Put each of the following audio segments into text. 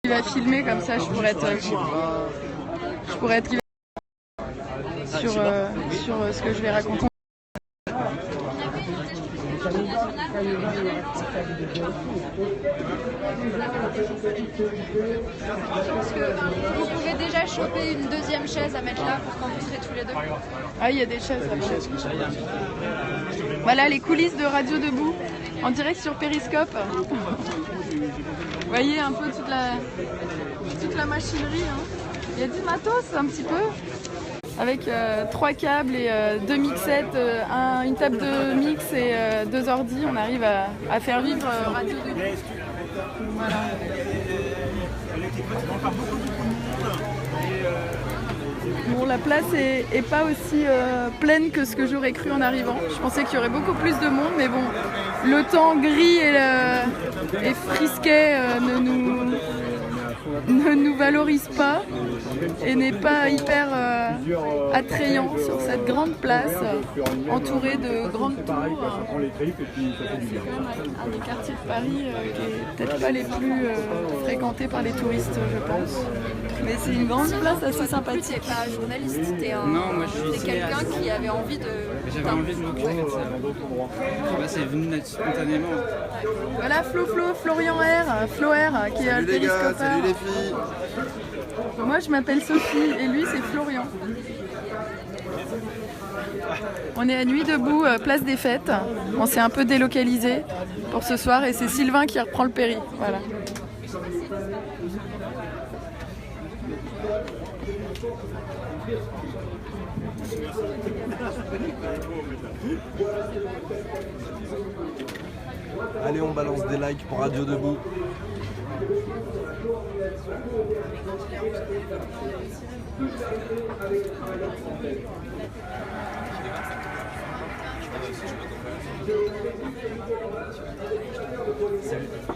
Il va filmer comme ça, je pourrais être sur ce que je vais raconter. Je pense que vous pouvez déjà choper une deuxième chaise à mettre là pour quand vous serez tous les deux. Ah, il y a des chaises là. Voilà les coulisses de Radio Debout en direct sur Periscope. Vous voyez un peu toute la machinerie. Hein. Il y a du matos un petit peu. Avec 3 câbles et 2 mixettes, une table de mix et 2 ordi, on arrive à faire vivre Radio Debout. Voilà. Bon, la place est pas aussi pleine que ce que j'aurais cru en arrivant. Je pensais qu'il y aurait beaucoup plus de monde, mais bon, le temps gris et frisquet ne nous valorise pas et n'est pas hyper attrayant sur cette grande place entourée de grandes tours. C'est quand même un des quartiers de Paris qui est peut-être pas les plus fréquentés par les touristes, je pense. Mais c'est une grande place assez sympathique. Tu n'es pas journaliste, t'es quelqu'un qui avait envie de... J'avais envie de m'occuper de ça. Là, c'est venu spontanément. Voilà Florian R, Flo R, qui est le télescopeur. Salut les filles. Moi je m'appelle Sophie et lui c'est Florian. On est à Nuit Debout, place des Fêtes. On s'est un peu délocalisé pour ce soir et c'est Sylvain qui reprend le péri. Voilà. Allez, on balance des likes pour Radio Debout.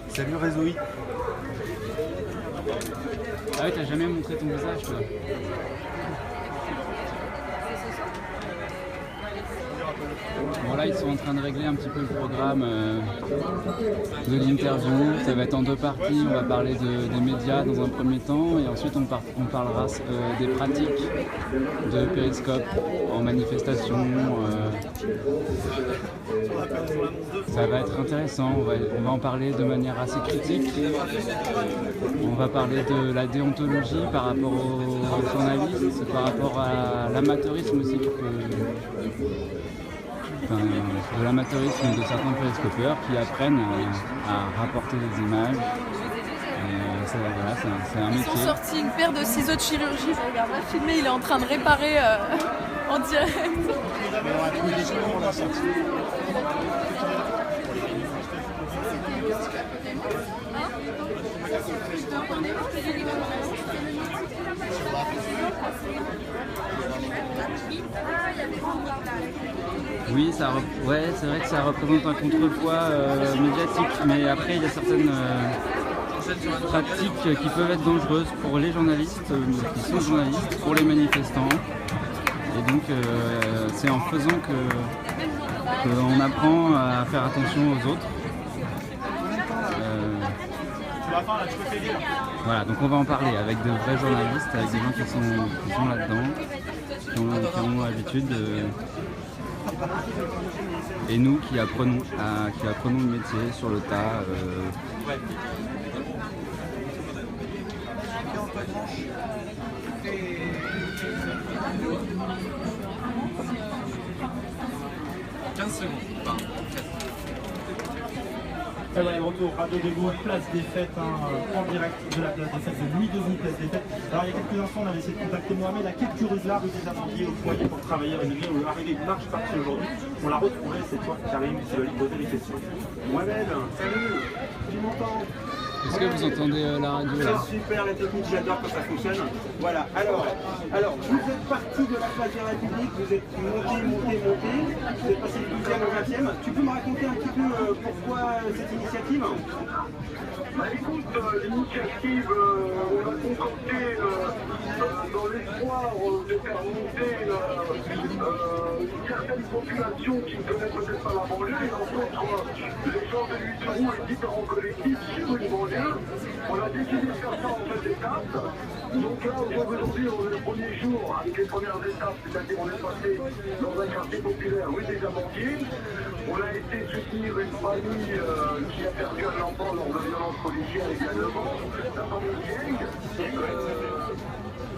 Salut Rézoï. Ah ouais, t'as jamais montré ton visage, toi. Bon là ils sont en train de régler un petit peu le programme de l'interview. Ça va être en 2 parties. On va parler des médias dans un premier temps et ensuite on parlera des pratiques de Periscope en manifestation. Ça va être intéressant. On va en parler de manière assez critique. On va parler de la déontologie par rapport aux journalistes, par rapport à l'amateurisme aussi de l'amateurisme de certains périscopeurs qui apprennent à rapporter des images. Et c'est un métier. Ils ont sorti une paire de ciseaux de chirurgie. Je regarde là filmer, il est en train de réparer en direct. Oui, c'est vrai que ça représente un contrepoids médiatique, mais après il y a certaines pratiques qui peuvent être dangereuses pour les journalistes, qui sont journalistes, pour les manifestants. Et donc c'est en faisant qu'on apprend à faire attention aux autres. Voilà, donc on va en parler avec de vrais journalistes, avec des gens qui sont là-dedans, qui ont l'habitude et nous qui apprenons le métier sur le tas. Et voilà, retour Radio Debout, place des Fêtes, en direct de la place des Fêtes, de Nuit Debout, place des Fêtes. Alors il y a quelques instants, on avait essayé de contacter Mohamed à quelques rues là, rue des Amandiers, au foyer pour travailler. Il vient arriver une marche partie aujourd'hui. On l'a retrouvé, c'est toi, Karim, qui va lui poser des questions. Mohamed, salut, tu m'entends? Est-ce que vous entendez la radio là? C'est super la technique, j'adore quand ça fonctionne. Voilà, alors vous êtes parti de la place de la République, vous êtes monté, vous êtes passé du 12e au 20e. Tu peux me raconter un petit peu pourquoi cette initiative? Bah écoute, l'initiative, on l'a concoctée dans l'espoir de faire monter une certaine population qui ne connaît peut-être pas la banlieue et rencontre les gens de Nuit Debout et différents collectifs sur une banlieue. lieu. On a décidé de faire ça en 2 étapes. Donc là, aujourd'hui, on est le premier jour avec les premières étapes, c'est-à-dire on est passé dans un quartier populaire, rue des Amandiers. On a été soutenir une famille qui a perdu un enfant lors de violences policières également, la famille Yang.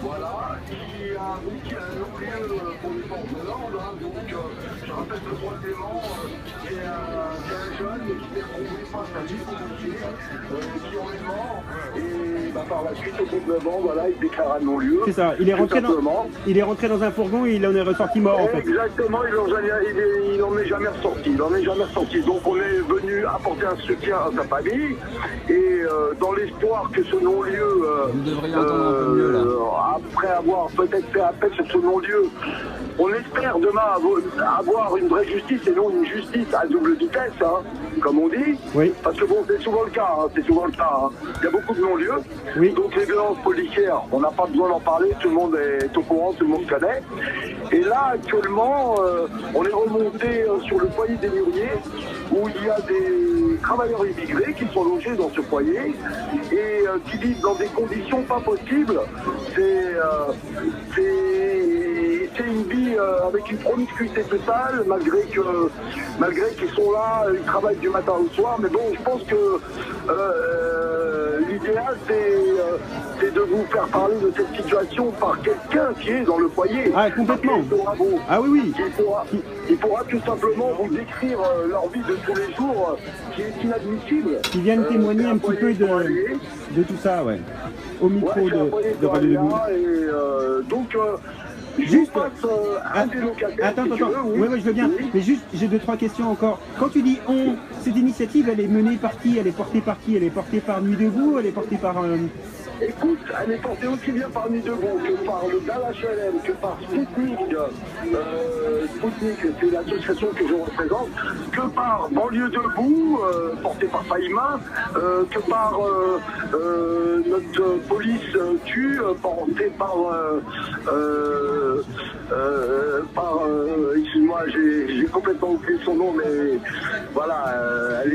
Voilà, qui a un non-lieu pour les forces de l'ordre. Hein, donc, je rappelle que troisièmement, c'est un jeune qui s'est retrouvé face à 10 policiers qui ont est mort. Et par la suite, au bout de 9 ans, voilà, il déclare un non-lieu. C'est ça, il est rentré dans un fourgon et il en est ressorti mort en fait. Exactement, il n'en est jamais ressorti. Donc on est venu apporter un soutien à sa famille et dans l'espoir que ce non-lieu, Vous devriez entendre un peu mieux là. après avoir peut-être fait appel sur ce non-lieu, on espère demain avoir une vraie justice et non une justice à double vitesse, hein, comme on dit. Oui. Parce que bon, c'est souvent le cas. Il y a beaucoup de non-lieux. Oui. Donc les violences policières, on n'a pas besoin d'en parler, tout le monde est au courant, tout le monde connaît. Et là, actuellement, on est remonté sur le foyer des Mûriers, où il y a des travailleurs immigrés qui sont logés dans ce foyer et qui vivent dans des conditions pas possibles. C'est une vie avec une promiscuité totale, malgré qu'ils sont là, ils travaillent du matin au soir. Mais bon, je pense que l'idéal, c'est de vous faire parler de cette situation par quelqu'un qui est dans le foyer. Ah, complètement. Ah oui. Il pourra tout simplement vous décrire leur vie de tous les jours, qui est inadmissible. Qui viennent témoigner un petit peu de tout ça, ouais. Au micro de Radio Debout. Donc, juste, attends, oui, je veux bien. Oui. Mais juste, j'ai 2-3 questions encore. Quand tu dis on, cette initiative, elle est menée par qui? Elle est portée par qui? Elle est portée par Nuit Debout? Elle est portée par... Écoute, elle est portée aussi bien par Nuit Debout que par le DAL-HLM, que par Spoutnik, c'est l'association que je représente, que par Banlieue Debout, portée par Faïma, que par notre police tue, portée par excuse-moi, j'ai complètement oublié son nom, mais voilà, elle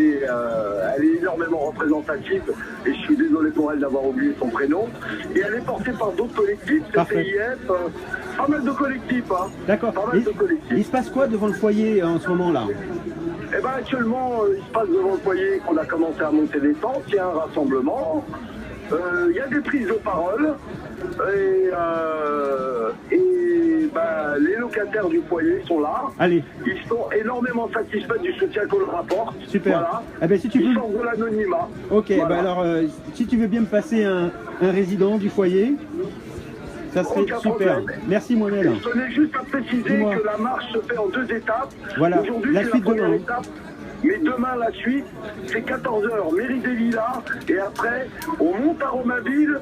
est énormément représentative et je suis désolé pour elle d'avoir oublié son prénom. Et elle est portée par d'autres collectifs, CCIF, pas mal de collectifs. Hein. D'accord. Il se passe quoi devant le foyer en ce moment-là? Eh bien actuellement, il se passe devant le foyer qu'on a commencé à monter des tentes, il y a un rassemblement, il y a des prises de parole, et les locataires du foyer sont là. Allez. Ils sont énormément satisfaits du soutien qu'on leur apporte. Super. Voilà. Eh ben, si tu ils veux... sortent de l'anonymat. Ok, voilà. alors si tu veux bien me passer un résident du foyer, ça serait super. Merci Mohamed. Je tenais juste à préciser que la marche se fait en 2 étapes. Voilà, aujourd'hui la c'est suite la première demain. étape. Mais demain, la suite, c'est 14h, mairie des Lilas. Et après, on monte à Romainville.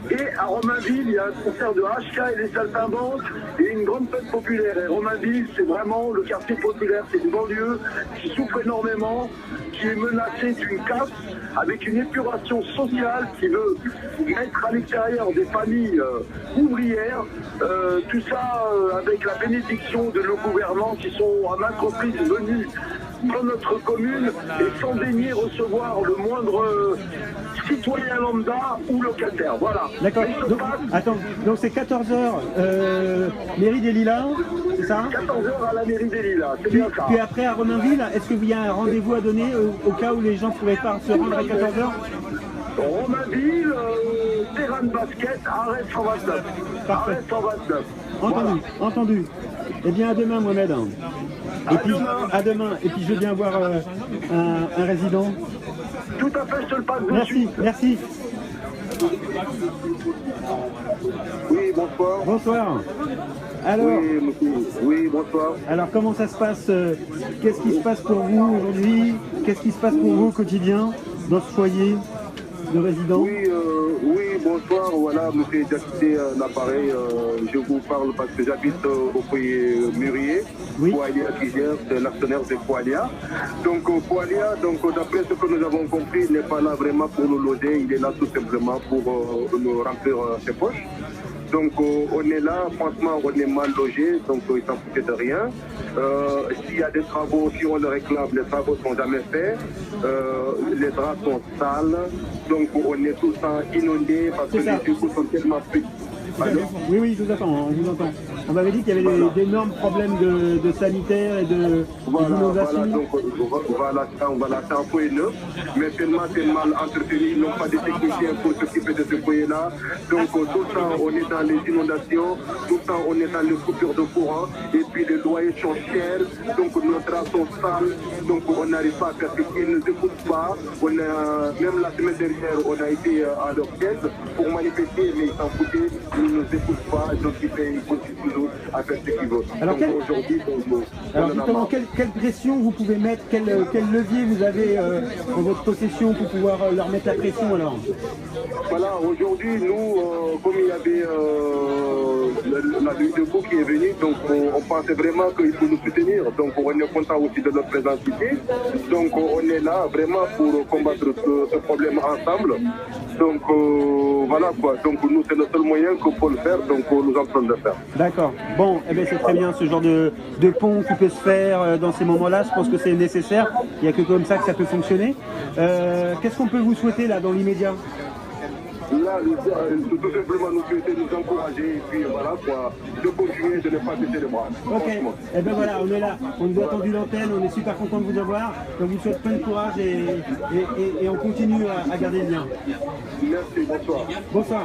Et à Romainville, il y a un concert de HK et les Saltimbanques et une grande fête populaire. Et Romainville, c'est vraiment le quartier populaire. C'est une banlieue qui souffre énormément, qui est menacée d'une casse avec une épuration sociale qui veut mettre à l'extérieur des familles ouvrières. Tout ça avec la bénédiction de nos gouvernants qui sont à maintes reprises venus dans notre commune et sans daigner recevoir le moindre citoyen lambda ou locataire. Voilà. D'accord. Donc c'est 14h, mairie des Lilas, c'est ça? 14h à la mairie des Lilas, c'est bien ça. Puis après à Romainville, est-ce qu'il y a un rendez-vous à donner au cas où les gens ne pourraient pas se rendre à 14h? Romainville, terrain de basket, arrêt 129. Parfait. Arrêt 129. Entendu, voilà. Entendu. Eh bien à demain Mohamed. À demain. Et puis je viens voir un résident. Tout à fait, je te le passe de suite. Merci. Oui, bonsoir. Bonsoir. Alors, oui, bonsoir. Alors comment ça se passe? Qu'est-ce qui se passe pour vous aujourd'hui? Qu'est-ce qui se passe pour vous au quotidien dans ce foyer de résidents? Oui, bonsoir. Voilà, monsieur Jacquité l'appareil. Je vous parle parce que j'habite au foyer Mûrier. Oui. Poalia qui gère, c'est l'actionnaire de Poalia. Donc Poalia, d'après ce que nous avons compris, il n'est pas là vraiment pour nous loger. Il est là tout simplement pour nous remplir ses poches. Donc on est là, franchement on est mal logé, donc ils s'en foutaient de rien. S'il y a des travaux, si on le réclame, les travaux ne sont jamais faits. Les draps sont sales, donc on est tout le temps inondé parce que les égouts sont tellement petits. Oui, oui, je vous attends, on vous entend. On m'avait dit qu'il y avait d'énormes problèmes de sanitaire et d'inondation. Donc voilà, c'est un foyer neuf, mais tellement c'est mal entretenu, ils n'ont pas de techniciens pour s'occuper de ce foyer-là. Donc tout le temps on est dans les inondations, tout le temps on est dans les coupures de courant, et puis les loyers sont chers, donc nos draps sont sales, donc on n'arrive pas à faire ce qu'ils ne nous écoutent pas. Même la semaine dernière, on a été à leur tête pour manifester, mais ils s'en foutaient. Ils ne nous écoutent pas, donc ils continuent toujours à faire ce qu'ils veulent. Alors, justement, quelle pression vous pouvez mettre, quel levier vous avez en votre possession pour pouvoir leur mettre la pression alors? Voilà, aujourd'hui, nous, comme il y avait la nuit debout qui est venue, donc on pensait vraiment qu'il faut nous soutenir. Donc on est content aussi de notre présence ici. Donc on est là vraiment pour combattre ce problème ensemble. Donc voilà quoi, donc nous c'est le seul moyen qu'il faut le faire, donc nous en train de le faire. D'accord, bon, eh bien c'est très bien ce genre de pont qui peut se faire dans ces moments-là, je pense que c'est nécessaire, il n'y a que comme ça que ça peut fonctionner. Qu'est-ce qu'on peut vous souhaiter là dans l'immédiat? Là, tout simplement nous souhaiter, nous encourager, et puis voilà quoi, de continuer, de ne pas baisser les bras. Ok, et bien voilà, on est là, on nous a tendu l'antenne, on est super content de vous avoir, donc vous souhaite plein de courage et on continue à garder le lien. Merci, bonsoir. Bonsoir.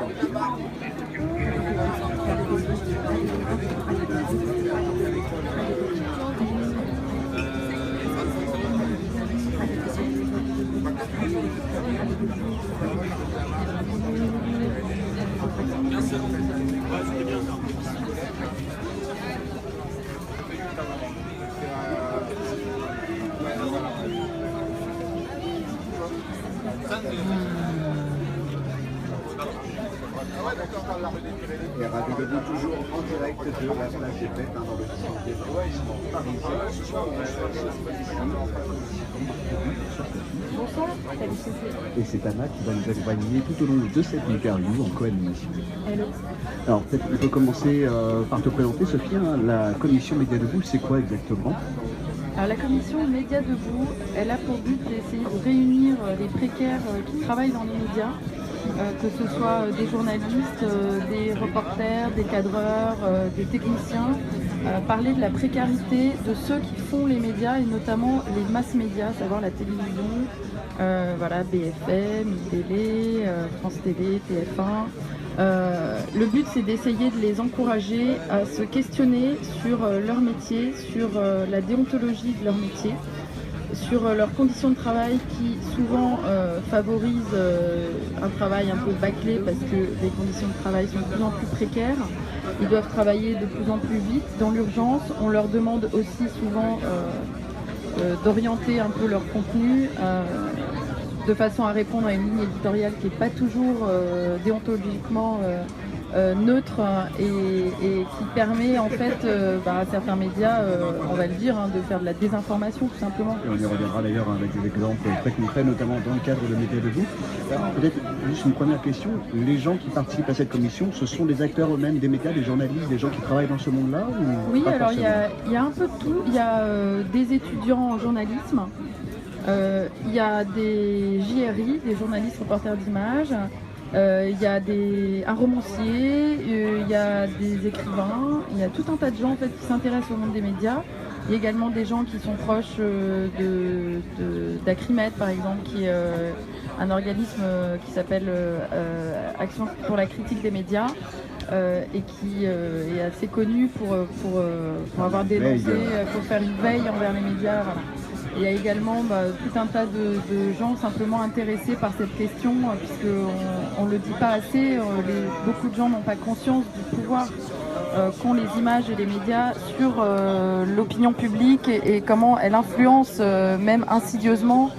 Et Radio Debout toujours en direct de la place des Fêtes dans le 10e arrondissement parisien. Et c'est Anna qui va nous accompagner tout au long de cette interview en co-animation. Hello. Alors peut-être on peut commencer par te présenter, Sophie, hein, la commission Média Debout, c'est quoi exactement? Alors la commission Média Debout, elle a pour but d'essayer de réunir les précaires qui travaillent dans les médias, que ce soit des journalistes, des reporters, des cadreurs, des techniciens, parler de la précarité de ceux qui font les médias et notamment les mass médias, à savoir la télévision, voilà, BFM, ITV, France TV, TF1. Le but c'est d'essayer de les encourager à se questionner sur leur métier, sur la déontologie de leur métier, sur leurs conditions de travail qui souvent favorisent un travail un peu bâclé parce que les conditions de travail sont de plus en plus précaires. Ils doivent travailler de plus en plus vite dans l'urgence. On leur demande aussi souvent d'orienter un peu leur contenu de façon à répondre à une ligne éditoriale qui n'est pas toujours déontologiquement neutre et qui permet en fait à certains médias, on va le dire, de faire de la désinformation tout simplement. Et on y reviendra d'ailleurs avec des exemples très concrets, notamment dans le cadre de Média Debout. Peut-être juste une première question, les gens qui participent à cette commission, ce sont des acteurs eux-mêmes des médias, des journalistes, des gens qui travaillent dans ce monde-là? Oui, alors il y a un peu de tout, il y a des étudiants en journalisme, il y a des JRI, des journalistes reporters d'images, il y a un romancier, il y a des écrivains, il y a tout un tas de gens en fait, qui s'intéressent au monde des médias. Il y a également des gens qui sont proches d'Acrimed par exemple, qui est un organisme qui s'appelle Action pour la critique des médias et qui est assez connu pour avoir dénoncé, pour faire une veille envers les médias. Voilà. Il y a également tout un tas de gens simplement intéressés par cette question, puisqu'on ne le dit pas assez, beaucoup de gens n'ont pas conscience du pouvoir qu'ont les images et les médias sur l'opinion publique et comment elle influence même insidieusement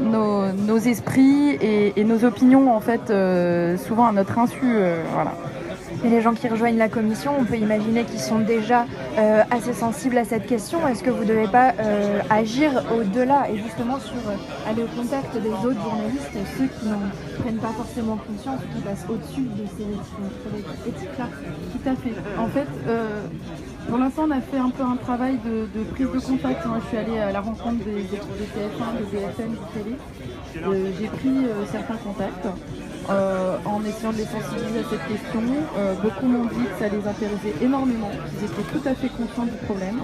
nos esprits et nos opinions en fait, souvent à notre insu. Voilà. Mais les gens qui rejoignent la commission, on peut imaginer qu'ils sont déjà assez sensibles à cette question. Est-ce que vous ne devez pas agir au-delà et justement aller au contact des autres journalistes, ceux qui n'en prennent pas forcément conscience, qui passent au-dessus de ces éthiques-là? Tout à fait. En fait, pour l'instant, on a fait un peu un travail de prise de contact. Moi, je suis allée à la rencontre des équipes de TF1, de BFM, de télé. J'ai pris certains contacts en essayant de les sensibiliser à cette question. Beaucoup m'ont dit que ça les intéressait énormément, qu'ils étaient tout à fait conscients du problème,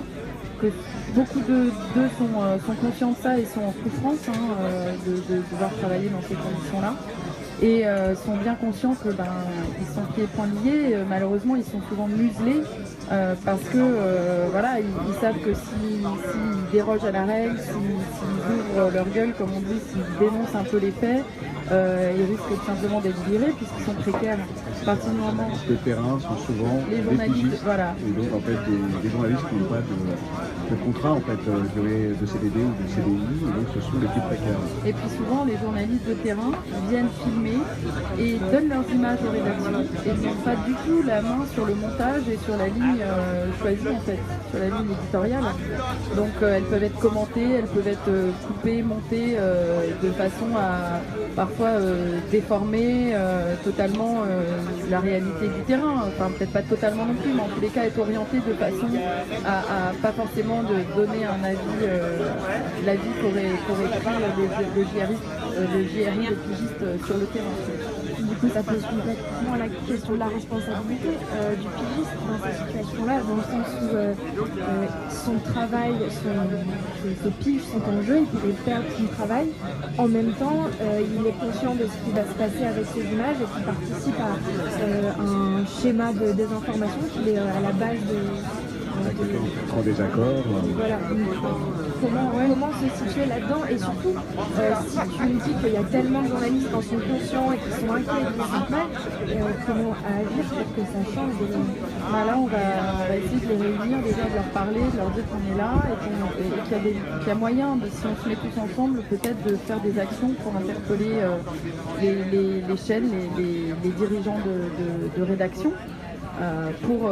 que beaucoup d'eux sont conscients de ça et sont en souffrance de devoir travailler dans ces conditions-là. Et sont bien conscients que ils sont pieds et poings liés. Malheureusement, ils sont souvent muselés parce que voilà, ils savent que s'ils dérogent à la règle, s'ils ouvrent leur gueule, comme on dit, s'ils dénoncent un peu les faits, ils risquent tout simplement d'être virés puisqu'ils sont précaires. À partir du moment de terrain sont souvent les journalistes, voilà. Et donc en fait des journalistes qui n'ont pas de contrat en fait de CDD ou de CDI, et donc ce sont les plus précaires. Et puis souvent les journalistes de terrain viennent filmer et donnent leurs images aux rédactions et n'ont pas du tout la main sur le montage et sur la ligne choisie en fait, sur la ligne éditoriale. Donc elles peuvent être commentées, elles peuvent être coupées, montées de façon à parfois déformer totalement la réalité du terrain, enfin peut-être pas totalement non plus, mais en tous les cas être orientée de façon à pas forcément de donner un avis, l'avis qu'aurait pris le JRI de pigiste sur le terrain. Du coup, ça pose complètement la question de la responsabilité du pigiste dans cette situation-là, dans le sens où son travail, ses piges sont en jeu, il peut perdre son travail. En même temps, il est conscient de ce qui va se passer avec ces images et qu'il participe à un schéma de désinformation qui est à la base en désaccord. Voilà. Comment se situer là-dedans et surtout, si tu me dis qu'il y a tellement de journalistes qui en sont conscients et qui sont inquiets et qui sont mal, comment agir pour que ça change Là, on va essayer de les réunir, déjà de leur parler, de leur dire qu'on est là et qu'il y a moyen, si on se met tous ensemble, peut-être de faire des actions pour interpeller les chaînes, les dirigeants de rédaction. Pour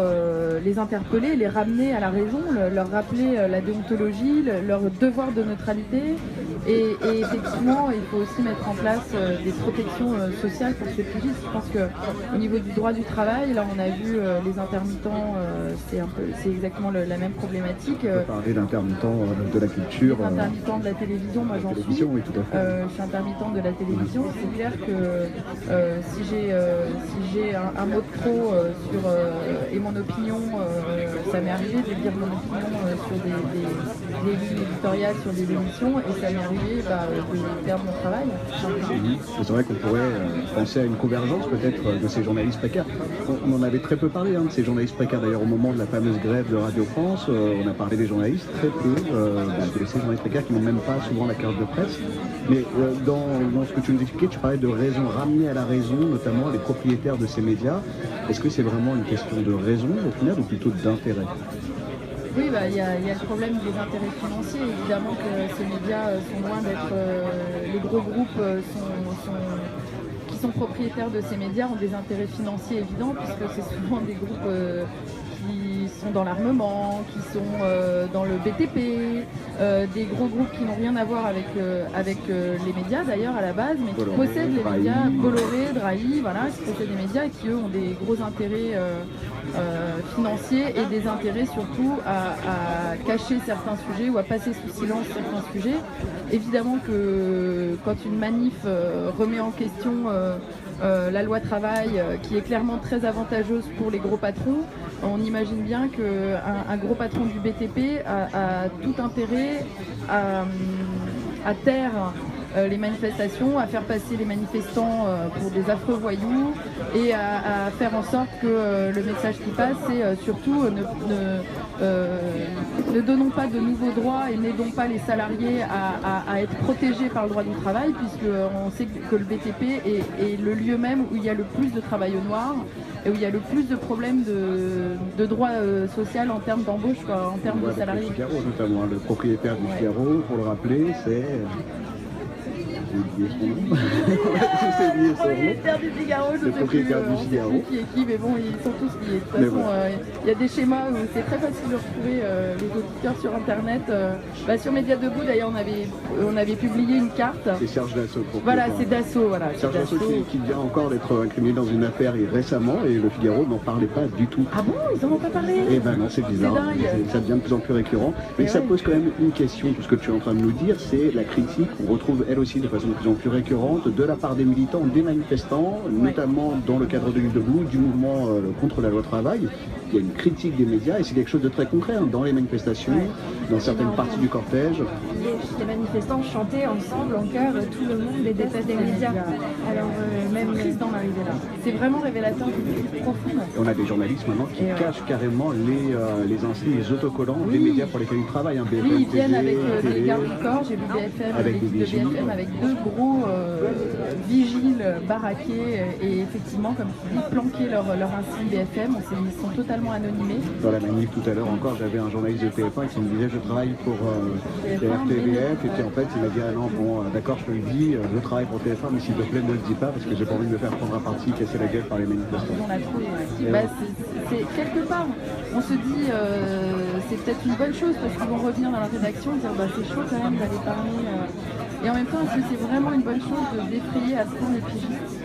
les interpeller, les ramener à la raison, leur rappeler la déontologie, leur devoir de neutralité et effectivement il faut aussi mettre en place des protections sociales pour ces pigistes. Je pense qu'au niveau du droit du travail, là on a vu les intermittents, c'est exactement la même problématique. On peut parler d'intermittents de la culture. Intermittents de la télévision, moi j'en suis. Oui, tout à fait. Je suis intermittent de la télévision, c'est clair que si j'ai un mot de trop sur et mon opinion, ça m'est arrivé de dire mon opinion sur des lignes éditoriales, sur des émissions, et ça m'est arrivé de perdre mon travail. C'est vrai qu'on pourrait penser à une convergence peut-être de ces journalistes précaires. On en avait très peu parlé de ces journalistes précaires d'ailleurs au moment de la fameuse grève de Radio France. On a parlé des journalistes, très peu de ces journalistes précaires qui n'ont même pas souvent la carte de presse. Mais dans ce que tu nous expliquais, tu parlais de raison, ramener à la raison notamment les propriétaires de ces médias. Est-ce que c'est vraiment une question de raison au final ou plutôt d'intérêt? Oui, il y a le problème des intérêts financiers. Évidemment que ces médias sont loin d'être... les gros groupes qui sont propriétaires de ces médias ont des intérêts financiers évidents puisque c'est souvent des groupes qui sont dans l'armement, qui sont dans le BTP, des gros groupes qui n'ont rien à voir avec les médias d'ailleurs à la base, mais qui possèdent les médias, Bolloré, Drahi, voilà, qui possèdent des médias et qui eux ont des gros intérêts financiers et des intérêts surtout à cacher certains sujets ou à passer sous silence certains sujets. Évidemment que quand une manif remet en question la loi travail qui est clairement très avantageuse pour les gros patrons, on imagine bien qu'un gros patron du BTP a tout intérêt à taire les manifestations, à faire passer les manifestants pour des affreux voyous et à faire en sorte que le message qui passe c'est surtout ne donnons pas de nouveaux droits et n'aidons pas les salariés à être protégés par le droit du travail puisqu'on sait que le BTP est le lieu même où il y a le plus de travail au noir et où il y a le plus de problèmes de droit social en termes d'embauche, en termes de salariés. Le Figaro notamment, le propriétaire du Figaro, pour le rappeler, c'est... oublié son nom. Propriétaire du Figaro, je Le sais propriétaire plus, du on sait Figaro. plus qui est qui, mais bon, ils sont tous liés. De toute Mais façon, bon. il y a des schémas où c'est très facile de retrouver les auditeurs sur Internet. Sur Média Debout, d'ailleurs, on avait publié une carte. C'est Serge Dassault. Voilà, c'est Dassault. Voilà, Serge Dassault qui vient encore d'être incriminé dans une affaire récemment et le Figaro n'en parlait pas du tout. Ah bon, ils en ont pas parlé? Eh ben non, c'est bizarre. Ça devient de plus en plus récurrent. Mais ça pose quand même une question, tout ce que tu es en train de nous dire, c'est la critique qu'on retrouve elle aussi de façon de plus en plus récurrente de la part des militants, des manifestants, notamment dans le cadre de Nuit debout, du mouvement contre la loi travail. Il y a une critique des médias et c'est quelque chose de très concret dans les manifestations, dans certaines parties du cortège. Les manifestants chantaient ensemble en chœur tout le monde les déteste des médias. Alors même triste d'en arriver là. C'est vraiment révélateur d'une crise profonde. Et on a des journalistes maintenant qui cachent carrément les insignes, les autocollants des médias pour lesquels ils travaillent. BFM, oui, ils viennent TV, avec des gardes du corps, j'ai vu BFM, avec l'équipe des de vigiles. BFM avec deux gros vigiles baraqués et effectivement, comme tu dis, planquer leur insigne BFM, ils sont totalement anonymés. Dans la manif tout à l'heure encore, j'avais un journaliste de TF1 qui me disait je travaille pour RTBF et puis en fait il m'a dit ah non bon d'accord je te le dis, je travaille pour TF1 mais s'il te plaît ne le dis pas parce que j'ai pas envie de me faire prendre à partie, casser la gueule par les manifestants. On a trouvé, c'est quelque part, on se dit c'est peut-être une bonne chose parce qu'ils vont revenir dans la rédaction et dire c'est chaud quand même d'aller parler et en même temps est-ce que c'est vraiment une bonne chose de défrayer à ce point les pigistes?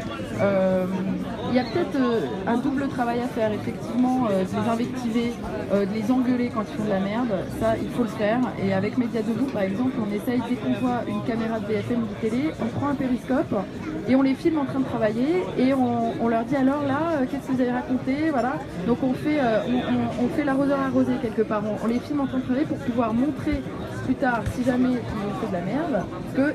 Il y a peut-être un double travail à faire, effectivement, de les invectiver, de les engueuler quand ils font de la merde, ça il faut le faire. Et avec Média Debout par exemple, on essaye dès qu'on voit une caméra de BFM ou de télé, on prend un périscope et on les filme en train de travailler et on leur dit alors là, qu'est-ce que vous avez raconté, voilà. Donc on fait l'arroseur arrosé quelque part, on les filme en train de travailler pour pouvoir montrer plus tard, si jamais ils ont fait de la merde,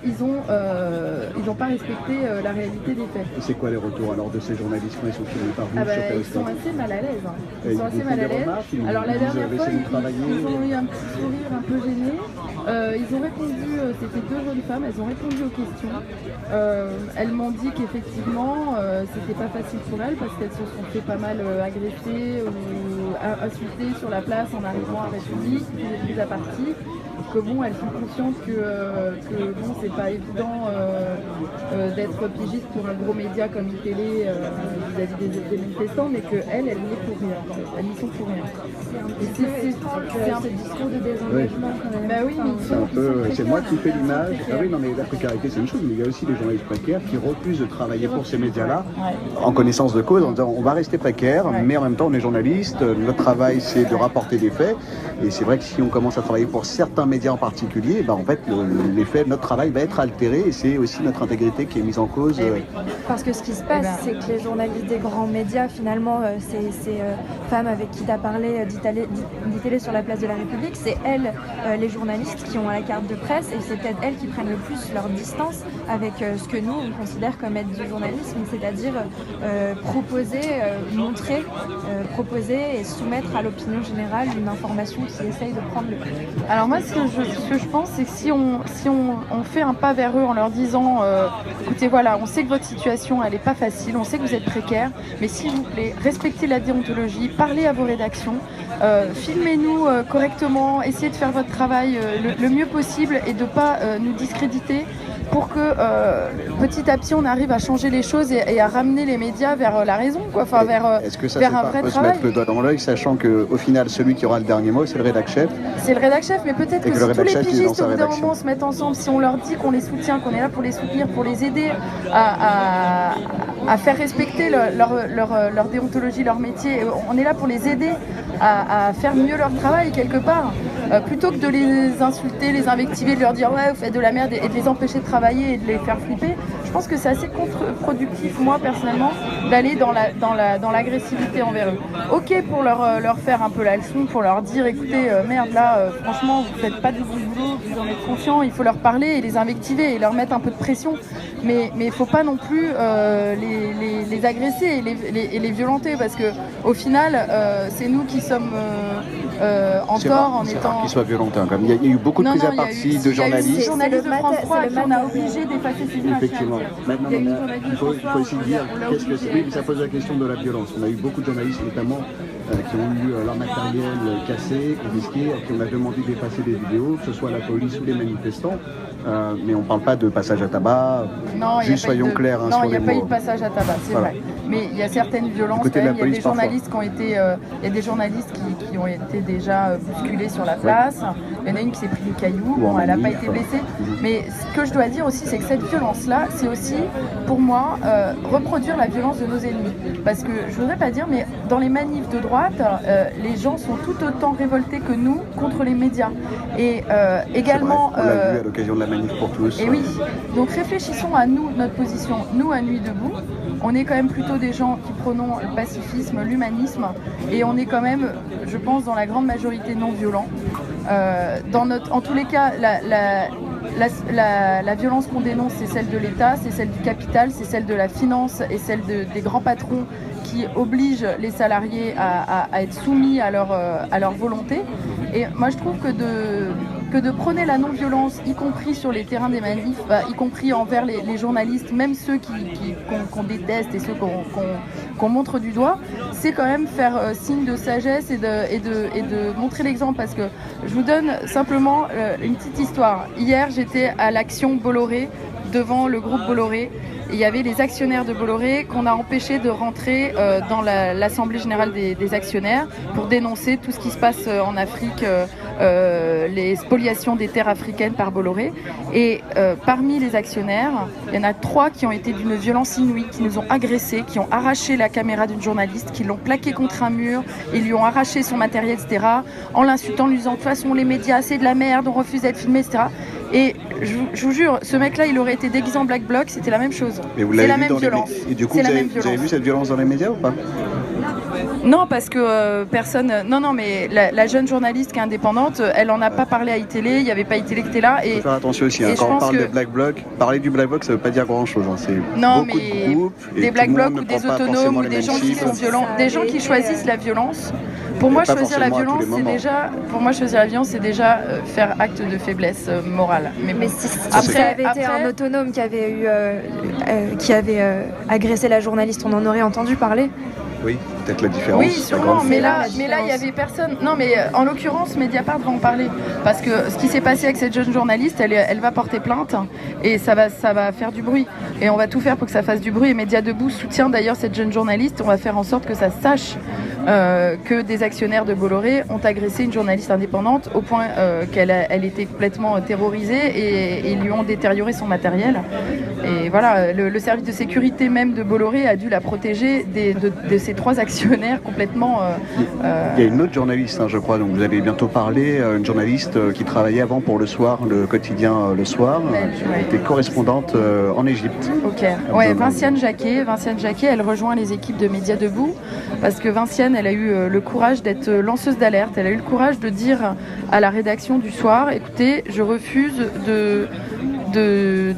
qu'ils n'ont pas respecté la réalité des faits. Et c'est quoi les retours alors de ces journalistes quand ils sont filmés par vous sur Ils Periscope? sont assez mal à l'aise. Ils sont assez mal à l'aise. Alors la dernière fois, ils ont eu un petit sourire un peu gêné. Ils ont répondu, c'était deux jeunes femmes, elles ont répondu aux questions. Elles m'ont dit qu'effectivement, c'était pas facile pour elles parce qu'elles se sont fait pas mal agresser ou insulter sur la place en arrivant à République, prises à partie. Que bon, elles sont conscientes que bon, c'est pas évident d'être pigiste pour un gros média comme une télé vis-à-vis des manifestants, mais qu'elles y est pour rien. Elles y sont pour rien. C'est un discours de désengagement quand même. Bah oui, c'est moi qui fais l'image. Ah oui, non, mais la précarité, c'est une chose, mais il y a aussi les journalistes précaires qui refusent de travailler pour ces médias-là, en connaissance de cause, en disant on va rester précaire, mais en même temps, on est journaliste, notre travail, c'est de rapporter des faits. Et c'est vrai que si on commence à travailler pour certains médias en particulier, en fait, notre travail va être altéré et c'est aussi notre intégrité qui est mise en cause. Parce que ce qui se passe, c'est que les journalistes des grands médias, finalement, ces femmes avec qui tu as parlé d'Itélé sur la place de la République, c'est elles, les journalistes, qui ont la carte de presse et c'est peut-être elles qui prennent le plus leur distance avec ce que nous, on considère comme être du journalisme, c'est-à-dire proposer, montrer, proposer et soumettre à l'opinion générale une information qui essaye de prendre le plus. Alors moi, ce que je pense, c'est que si on fait un pas vers eux en leur disant écoutez, voilà, on sait que votre situation, elle n'est pas facile, on sait que vous êtes précaire, mais s'il vous plaît, respectez la déontologie, parlez à vos rédactions, filmez-nous correctement, essayez de faire votre travail le mieux possible et de ne pas nous discréditer pour que petit à petit on arrive à changer les choses et à ramener les médias vers la raison, quoi, enfin vers un vrai travail. Est-ce que ça, c'est pas se mettre le doigt dans l'œil, sachant qu'au final, celui qui aura le dernier mot, c'est le rédac-chef? C'est le rédac-chef, mais peut-être que si tous les pigistes au bout d'un moment se mettent ensemble, si on leur dit qu'on les soutient, qu'on est là pour les soutenir, pour les aider à faire respecter leur déontologie, leur métier, on est là pour les aider à faire mieux leur travail quelque part, plutôt que de les insulter, les invectiver, de leur dire ouais vous faites de la merde et de les empêcher de travailler et de les faire flipper. Je pense que c'est assez contre-productif, moi personnellement, d'aller dans l'agressivité envers eux. Ok pour leur faire un peu la leçon, pour leur dire écoutez merde là franchement vous faites pas du bon boulot, vous en êtes conscients, il faut leur parler et les invectiver et leur mettre un peu de pression, mais il faut pas non plus les agresser et les violenter parce que au final c'est nous qui sommes en tort en étant... C'est rare qu'ils soient violentés, quand même. Il y a eu beaucoup de prises à partie de journalistes. Il y a eu des journalistes de France 3 qui on a obligé d'effacer ces images. Effectivement. Maintenant, il faut aussi dire qu'est-ce que c'est. Oui, mais ça pose la question de la violence. On a eu beaucoup de journalistes, notamment, qui ont eu leur matériel cassé, confisqué, à qui on a demandé d'effacer des vidéos, que ce soit à la police ou les manifestants. Mais on ne parle pas de passage à tabac. Non, juste soyons clairs non, sur il n'y a les pas eu mots. de passage à tabac, c'est vrai. Mais il y a certaines violences quand même. Il y a des journalistes qui ont été, il y a des journalistes qui ont été déjà bousculés sur la place. Il y en a une qui s'est pris des cailloux. Bon, elle n'a pas été blessée. Mais ce que je dois dire aussi, c'est que cette violence-là, c'est aussi, pour moi, reproduire la violence de nos ennemis. Parce que je voudrais pas dire, mais dans les manifs de droite, les gens sont tout autant révoltés que nous contre les médias. Et également. On l'a vu à l'occasion de la manif pour tous. Et oui. Donc réfléchissons à nous, notre position. Nous, à Nuit debout, on est quand même plutôt des gens qui prônons le pacifisme, l'humanisme, et on est quand même, je pense, dans la grande majorité non violents. En tous les cas, la violence qu'on dénonce, c'est celle de l'État, c'est celle du capital, c'est celle de la finance et celle des grands patrons qui obligent les salariés à être soumis à leur volonté. Et moi, je trouve que de prôner la non-violence, y compris sur les terrains des manifs, y compris envers les journalistes, même ceux qu'on déteste et ceux qu'on montre du doigt, c'est quand même faire signe de sagesse et de montrer l'exemple. Parce que je vous donne simplement une petite histoire. Hier, j'étais à l'action Bolloré, devant le groupe Bolloré. Il y avait les actionnaires de Bolloré qu'on a empêchés de rentrer dans l'Assemblée Générale des actionnaires pour dénoncer tout ce qui se passe en Afrique, les spoliations des terres africaines par Bolloré. Et parmi les actionnaires, il y en a 3 qui ont été d'une violence inouïe, qui nous ont agressés, qui ont arraché la caméra d'une journaliste, qui l'ont plaqué contre un mur, ils lui ont arraché son matériel, etc., en l'insultant, lui disant de toute façon les médias c'est de la merde, on refuse d'être filmé, etc. Et je vous jure, ce mec-là, il aurait été déguisé en Black Bloc, c'était la même chose. C'est la même violence. Et du coup, vous avez vu cette violence dans les médias ou pas? Non, parce que personne... Non, mais la jeune journaliste qui est indépendante, elle en a pas parlé à iTélé, il n'y avait pas iTélé qui était là. Il faut faire attention aussi, quand on parle de Black Bloc, parler du Black Bloc, ça ne veut pas dire grand-chose. C'est non, beaucoup mais de groupes, des Black Blocs ou des autonomes ou des gens qui sont violents, des gens qui choisissent la violence. Pour moi, choisir la violence, c'est déjà faire acte de faiblesse morale. Mais si ça avait été un autonome qui avait agressé la journaliste, on en aurait entendu parler. Oui, peut-être la différence. Oui, sûrement, mais là, il y avait personne. Non, mais en l'occurrence, Mediapart va en parler. Parce que ce qui s'est passé avec cette jeune journaliste, elle va porter plainte et ça va faire du bruit. Et on va tout faire pour que ça fasse du bruit. Et Média Debout soutient d'ailleurs cette jeune journaliste. On va faire en sorte que ça sache que des actionnaires de Bolloré ont agressé une journaliste indépendante au point qu'elle était complètement terrorisée et ils lui ont détérioré son matériel. Et voilà, le service de sécurité même de Bolloré a dû la protéger de ces 3 actionnaires complètement... Il y a une autre journaliste, je crois, dont vous avez bientôt parlé, une journaliste qui travaillait avant pour Le Soir, le quotidien Le Soir, qui était correspondante en Égypte. Ok, ouais, Vinciane Jacquet, elle rejoint les équipes de Média Debout, parce que Vinciane, elle a eu le courage d'être lanceuse d'alerte, elle a eu le courage de dire à la rédaction du Soir, écoutez, je refuse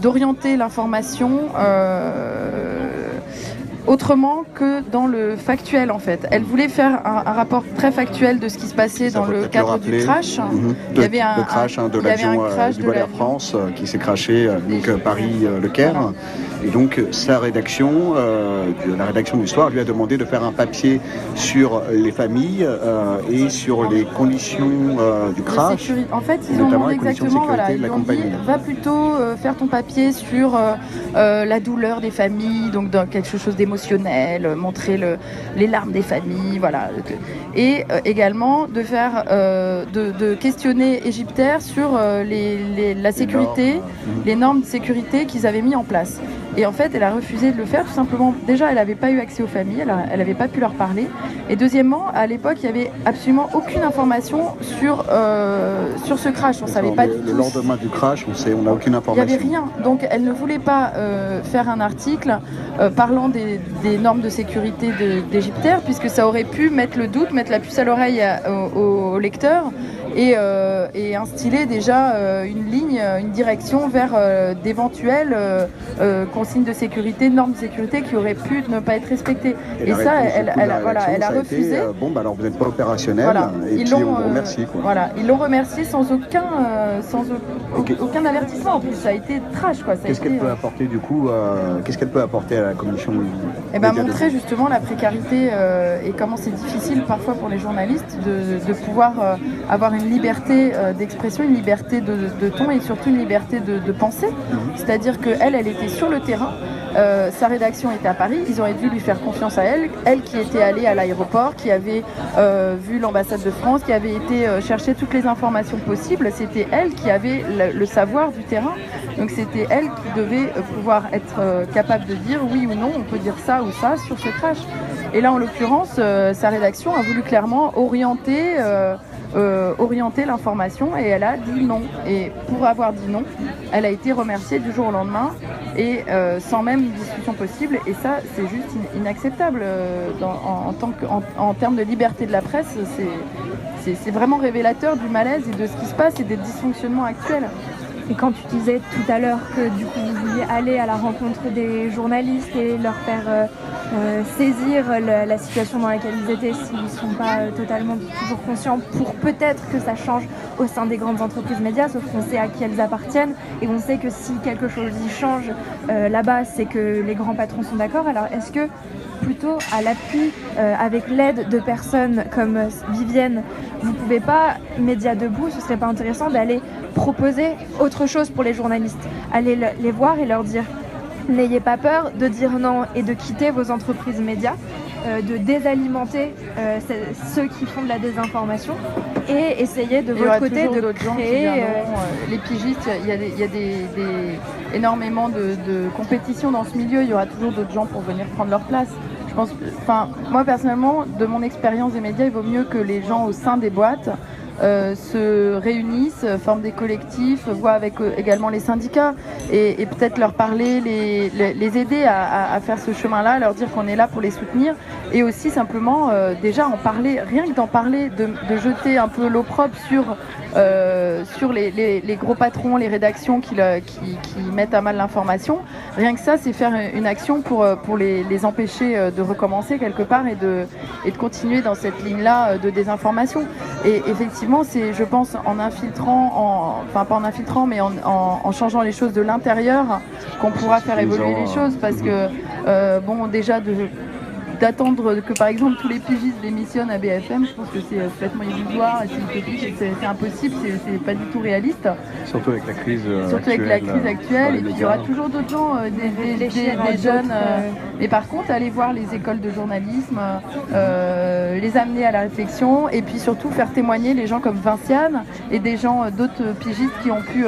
d'orienter l'information autrement que dans le factuel en fait. Elle voulait faire un rapport très factuel de ce qui se passait dans le cadre du crash. Il y avait un crash de l'avion du vol Air France qui s'est crashé, donc Paris-Le Caire. Et donc sa rédaction, la rédaction du Soir, lui a demandé de faire un papier sur les familles et sur les conditions du crash. En fait, ils ont demandé exactement, voilà, ils ont dit, va plutôt faire ton papier sur la douleur des familles, donc dans quelque chose d'émotionnel, montrer les larmes des familles, voilà. Et également de faire, de questionner Égyptaire sur la sécurité, les normes de sécurité qu'ils avaient mis en place. Et en fait, elle a refusé de le faire tout simplement. Déjà, elle n'avait pas eu accès aux familles, elle n'avait pas pu leur parler. Et deuxièmement, à l'époque, il n'y avait absolument aucune information sur ce crash. On savait pas du tout. Le lendemain du crash, on n'a aucune information. Il n'y avait rien. Donc, elle ne voulait pas faire un article parlant des normes de sécurité d'Égyptaire, puisque ça aurait pu mettre le doute, mettre la puce à l'oreille au lecteur et instiller déjà une ligne, une direction vers d'éventuelles consignes de sécurité, normes de sécurité qui auraient pu ne pas être respectées. Et ça, elle a refusé. Bon, bah alors vous n'êtes pas opérationnel, Voilà. et puis on vous remercie. Quoi. Voilà, ils l'ont remercié sans aucun avertissement. En plus, ça a été trash, quoi. Qu'est-ce qu'elle peut apporter du coup qu'est-ce qu'elle peut apporter à la commission? Montrer justement la précarité et comment c'est difficile parfois pour les journalistes de pouvoir avoir une liberté d'expression, une liberté de ton et surtout une liberté de pensée. C'est-à-dire qu'elle était sur le terrain, sa rédaction était à Paris, ils auraient dû lui faire confiance à elle qui était allée à l'aéroport, qui avait vu l'ambassade de France, qui avait été chercher toutes les informations possibles. C'était elle qui avait le savoir du terrain. Donc c'était elle qui devait pouvoir être capable de dire oui ou non, on peut dire ça ou ça sur ce crash. Et là en l'occurrence, sa rédaction a voulu clairement orienter l'information et elle a dit non. Et pour avoir dit non, elle a été remerciée du jour au lendemain et sans même discussion possible. Et ça, c'est juste inacceptable en termes de liberté de la presse. C'est vraiment révélateur du malaise et de ce qui se passe et des dysfonctionnements actuels. Et quand tu disais tout à l'heure que du coup vous vouliez aller à la rencontre des journalistes et leur faire saisir la situation dans laquelle ils étaient s'ils ne sont pas totalement toujours conscients pour peut-être que ça change au sein des grandes entreprises médias, sauf qu'on sait à qui elles appartiennent et on sait que si quelque chose y change là-bas, c'est que les grands patrons sont d'accord. Alors est-ce que plutôt à l'appui, avec l'aide de personnes comme Vivienne, vous pouvez pas, Médias Debout, ce serait pas intéressant d'aller proposer autre chose pour les journalistes, aller les voir et leur dire n'ayez pas peur de dire non et de quitter vos entreprises médias, de désalimenter ceux qui font de la désinformation et essayer de votre côté de créer... les pigistes, il y a énormément de compétition dans ce milieu, il y aura toujours d'autres gens pour venir prendre leur place. Je pense, moi personnellement, de mon expérience des médias, il vaut mieux que les gens au sein des boîtes se réunissent, forment des collectifs, voient avec également les syndicats et peut-être leur parler, les aider à faire ce chemin-là, leur dire qu'on est là pour les soutenir et aussi simplement déjà en parler, rien que d'en parler, de jeter un peu l'opprobre sur les gros patrons, les rédactions qui mettent à mal l'information. Rien que ça, c'est faire une action pour les empêcher de recommencer quelque part et de continuer dans cette ligne-là de désinformation. Et effectivement, c'est, je pense, en infiltrant, pas en infiltrant, mais en changeant les choses de l'intérieur qu'on pourra faire évoluer les choses. Parce que, déjà, d'attendre que par exemple tous les pigistes démissionnent à BFM, je pense que c'est complètement illusoire, c'est utopique, c'est impossible, c'est pas du tout réaliste. Surtout avec la crise actuelle, et puis il y aura toujours d'autres gens, des jeunes. Mais par contre, aller voir les écoles de journalisme, les amener à la réflexion, et puis surtout faire témoigner les gens comme Vinciane et des gens, d'autres pigistes qui ont pu...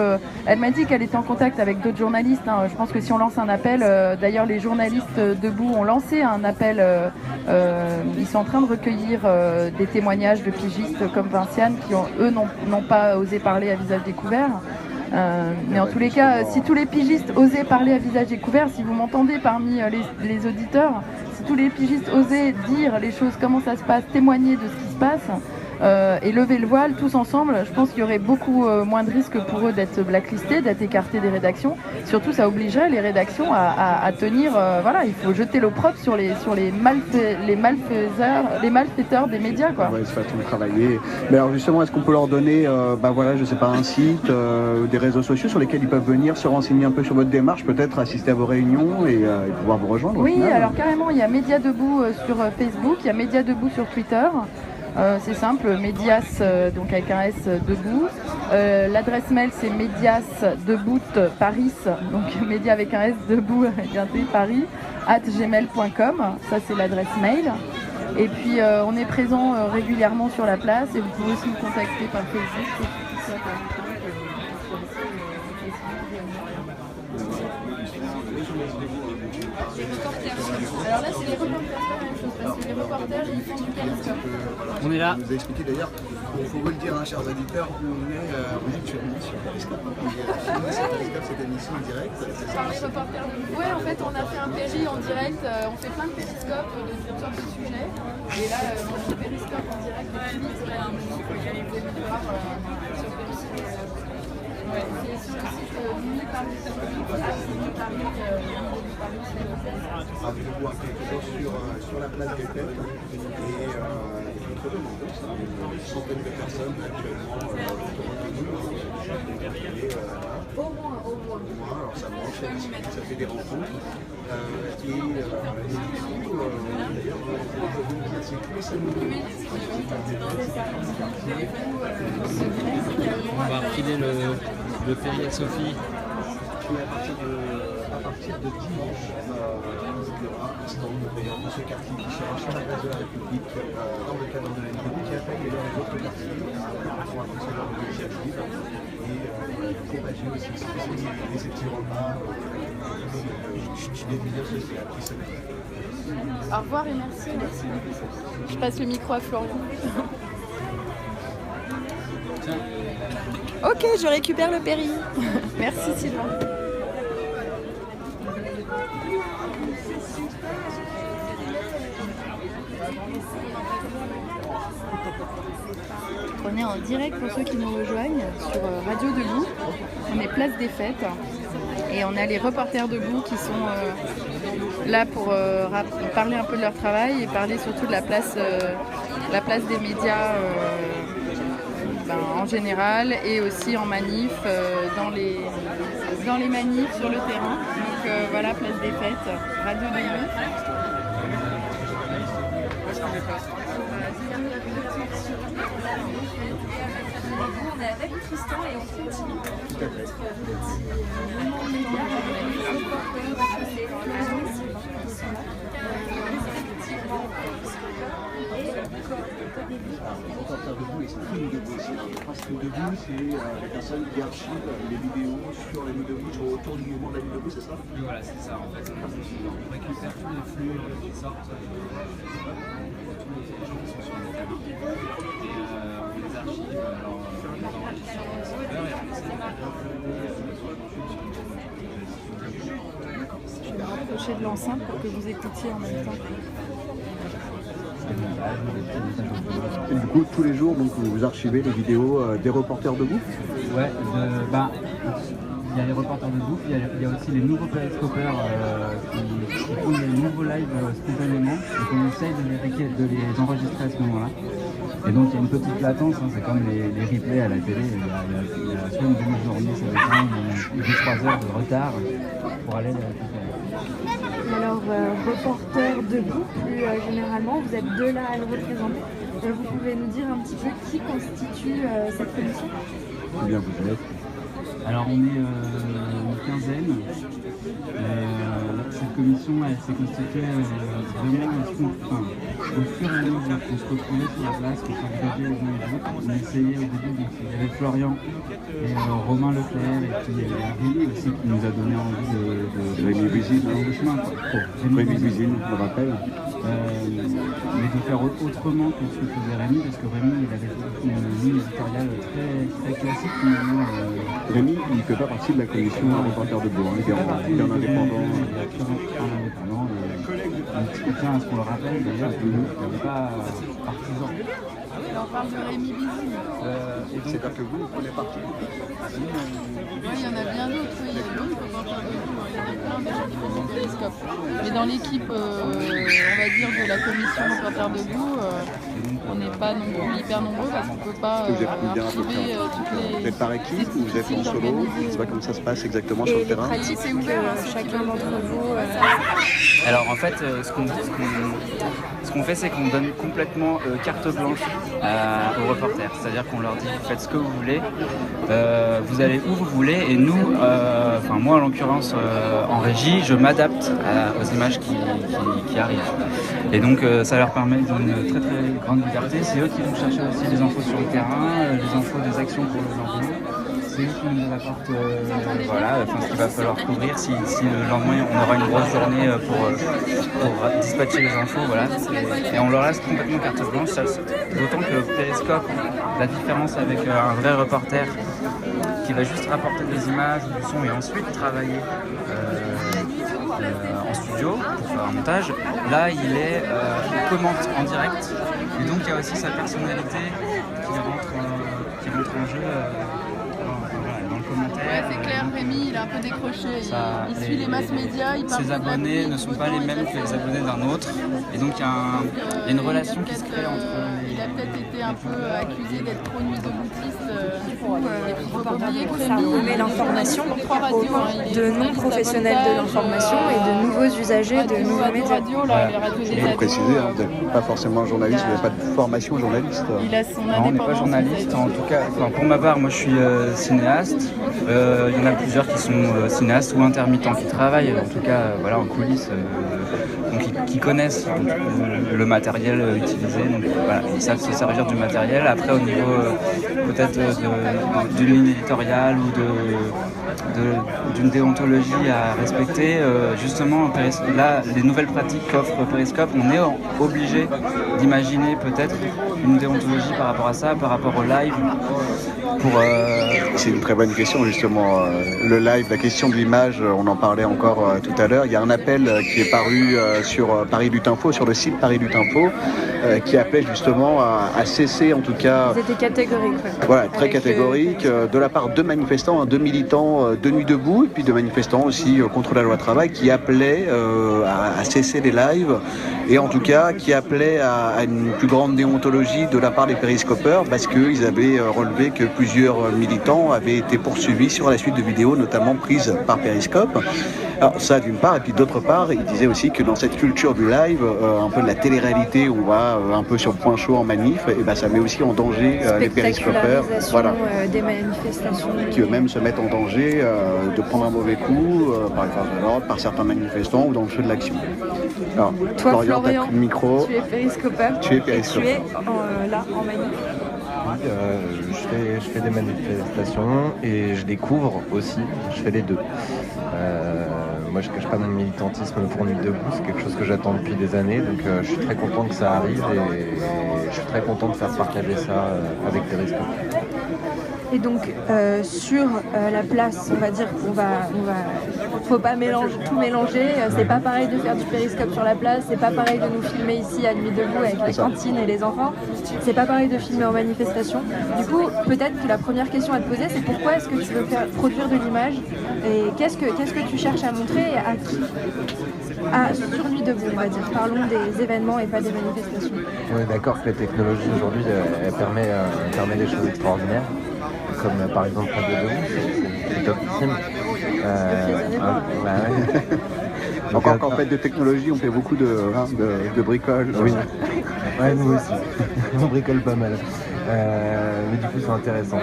elle m'a dit qu'elle était en contact avec d'autres journalistes. Je pense que si on lance un appel, d'ailleurs les journalistes debout ont lancé un appel. Ils sont en train de recueillir des témoignages de pigistes comme Vinciane qui n'ont pas osé parler à visage découvert. Mais en tous les cas, si tous les pigistes osaient parler à visage découvert, si vous m'entendez parmi les auditeurs, si tous les pigistes osaient dire les choses, comment ça se passe, témoigner de ce qui se passe, et lever le voile tous ensemble, je pense qu'il y aurait beaucoup moins de risques pour eux d'être blacklistés, d'être écartés des rédactions. Surtout, ça obligerait les rédactions à tenir, il faut jeter l'opprobre sur les malfaiteurs des médias, quoi. Ouais, c'est façon de travailler. Mais alors justement, est-ce qu'on peut leur donner, je sais pas, un site, des réseaux sociaux sur lesquels ils peuvent venir se renseigner un peu sur votre démarche, peut-être assister à vos réunions et pouvoir vous rejoindre? Oui, alors carrément, il y a Médias Debout sur Facebook, il y a Médias Debout sur Twitter. C'est simple, Médias, donc avec un S, debout. L'adresse mail, c'est médiasdebout Paris, donc média avec un S, debout, Paris, @gmail.com. Ça, c'est l'adresse mail. Et puis, on est présent régulièrement sur la place et vous pouvez aussi nous contacter par Facebook. Alors là, c'est les reporters, c'est la même chose, parce que les reporters, ils font du périscope. On est là. Vous avez expliqué d'ailleurs, il faut vous le dire, chers auditeurs, on est actuellement sur Périscope. Sur Périscope, cette émission en direct. Par les reporters de... Oui, en fait, on a fait un PJ en direct, on fait plein de périscopes de toutes sortes de sujets. Et là, on fait périscope en direct de Tunis, il faut y aller voir sur Périscope. c'est sur le site Mini Paris. Radio Debout a quelque chose sur la place des Fêtes et notre demande, une centaine de personnes actuellement Au moins. alors ça marche, ça fait des rencontres et du coup, d'ailleurs, c'est tous les samedis. On va refiler le Perrier de Sophie. Et à partir de dimanche, il y aura un stand de ce quartier qui sera sur la place de la République dans le cadre de la NPD qui appelle les autres quartiers pour un ce genre d'initiative et propager aussi ces petits repas des milieux sociaux qui se mettent. Au revoir et merci. Je passe le micro à Florian. Ok, je récupère le péri. Merci Sylvain. On est en direct pour ceux qui nous rejoignent sur Radio Debout. On est place des Fêtes et on a les reporters debout qui sont là pour parler un peu de leur travail et parler surtout de la place des médias en général et aussi en manif, dans les manifs sur le terrain. Donc voilà, place des Fêtes, Radio Debout. On est avec Tristan et on continue. Tout à fait. Reporter debout et stream debout aussi. Stream debout, c'est les personnes qui archivent les vidéos sur les vidéos qui sont autour du mouvement de la nuit debout, c'est ça? Oui, voilà, c'est ça en fait. On récupère tous les flux qui sortent, tous les gens qui sont sur le terrain. Et on les archive, alors on les enregistre sur un serveur et on essaie de les uploader sur YouTube, sur Je vais me rapprocher de l'enceinte pour que vous écoutiez en même temps. Et du coup, tous les jours, donc, vous archivez les vidéos des reporters debout? Ouais, il y a les reporters debout, il y a aussi les nouveaux périscopeurs qui font des nouveaux lives spontanément, donc on essaye de les enregistrer à ce moment-là. Et donc il y a une petite latence, hein, c'est comme les replays à la télé, il y a soit une demi-journée, ça dépend, ou 2-3 heures de retard pour aller les récupérer. Alors, reporter debout, plus généralement, vous êtes deux là à le représenter. Vous pouvez nous dire un petit peu qui constitue cette commission? Combien vous êtes? Alors on est une quinzaine. Cette commission elle s'est constituée vraiment au fur et à mesure qu'on se retrouvait sur la place, qu'on s'engageait les uns les autres. On essayait au début, donc il y avait Florian et Romain Leclerc et puis il y avait Rémi aussi qui nous a donné envie de Rémi Cuisine, le chemin. Rémi Cuisine, je me rappelle. Mais de faire autrement que ce que faisait Rémi, parce que Rémi il avait une ligne éditoriale très classique finalement. Rémi, il ne fait pas partie de la commission reporter debout, hein, il est en indépendant. Il a que en indépendant. Il tient à ce qu'on le rappelle d'ailleurs, il n'est pas partisan. Alors on parle de Rémi Bizine. C'est-à-dire que vous prenez parti? Il y en a bien d'autres, il y a d'autres reporters debout, il y en a plein déjà qui font du périscope. Mais dans l'équipe, on va dire, de la commission reporter debout, on n'est pas non plus hyper nombreux parce qu'on ne peut pas Vous êtes combien à peu près? toutes les... Vous êtes par équipe ou vous êtes en solo? C'est pas comme ça se passe exactement sur le terrain? C'est ouvert, chacun d'entre vous. Alors en fait, ce qu'on fait, c'est qu'on donne complètement carte blanche aux reporters. C'est-à-dire qu'on leur dit, faites ce que vous voulez, vous allez où vous voulez, et nous, enfin moi en l'occurrence en régie, je m'adapte aux images qui arrivent. Et donc ça leur permet d'une très très grande liberté. C'est eux qui vont chercher aussi les infos sur le terrain, les infos des actions pour le lendemain. C'est eux qui nous apportent ce qu'il va falloir couvrir si le lendemain on aura une grosse journée pour dispatcher les infos. Voilà. Et on leur laisse complètement carte blanche, d'autant que Periscope, la différence avec un vrai reporter qui va juste rapporter des images ou du son et ensuite travailler en studio pour faire un montage, là il commente en direct et donc il y a aussi sa personnalité qui rentre en jeu dans le commentaire. Ouais, c'est clair, Rémi, il est un peu décroché. Il suit les masses médias, il parle. Ses abonnés ne sont pas les mêmes que les abonnés d'un autre. Et donc, il y a une relation qui se crée entre Il a peut-être été un peu accusé d'être trop nuit deboutiste. Il faut pas oublier que ça remet l'information de non-professionnels de l'information et de nouveaux usagers de nouveaux médias. Il faut préciser, vous n'êtes pas forcément journaliste, vous n'avez pas de formation journaliste. Il a son Non, on n'est pas journaliste, en tout cas, pour ma part, moi je suis cinéaste. Il y en a plusieurs qui sont cinéastes ou intermittents qui travaillent, en tout cas voilà, en coulisses, donc, qui connaissent le matériel utilisé, donc voilà, ils savent se servir du matériel. Après au niveau peut-être d'une ligne éditoriale ou d'une déontologie à respecter, justement là les nouvelles pratiques qu'offre Periscope, on est obligé d'imaginer peut-être une déontologie par rapport à ça, par rapport au live. C'est une très bonne question justement. Le live, la question de l'image, on en parlait encore tout à l'heure. Il y a un appel qui est paru sur Paris Lutte Info, sur le site Paris Lutte Info, qui appelait justement à cesser en tout cas. C'était catégorique. Voilà, très catégorique, de la part de manifestants, de militants de Nuit Debout, et puis de manifestants aussi contre la loi travail, qui appelaient à cesser les lives, et en tout cas qui appelaient à une plus grande déontologie de la part des périscopeurs, parce qu'ils avaient relevé que plusieurs militants avaient été poursuivis sur la suite de vidéos, notamment prises par Periscope. Alors ça d'une part, et puis d'autre part, il disait aussi que dans cette culture du live, un peu de la télé-réalité où on va un peu sur point chaud en manif, et ben ça met aussi en danger les périscopeurs, voilà, des manifestations, qui eux-mêmes se mettent en danger de prendre un mauvais coup par les forces de l'ordre, par certains manifestants ou dans le feu de l'action. Alors, toi, Florian, t'as pris le micro. tu es périscopeur. Tu es périscopeur. Et tu es là en manif. Je fais des manifestations et je découvre aussi, je fais les deux. Moi je ne cache pas mon militantisme pour Nuit Debout, c'est quelque chose que j'attends depuis des années, donc je suis très content que ça arrive et je suis très content de faire partager ça avec Periscope. Et donc sur la place, on va dire faut pas tout mélanger. C'est pas pareil de faire du périscope sur la place, c'est pas pareil de nous filmer ici à Nuit Debout avec les cantines et les enfants. C'est pas pareil de filmer en manifestation. Du coup, peut-être que la première question à te poser, c'est pourquoi est-ce que tu veux produire de l'image et qu'est-ce que tu cherches à montrer et à qui? Sur Nuit Debout, on va dire. Parlons des événements et pas des manifestations. On est d'accord que la technologie aujourd'hui, elle permet des choses extraordinaires. Comme par exemple Radio Debout, c'est topissime. Encore qu'en fait de technologie, on fait beaucoup de bricoles. Oui, ouais, nous aussi. On bricole pas mal. Mais du coup, c'est intéressant.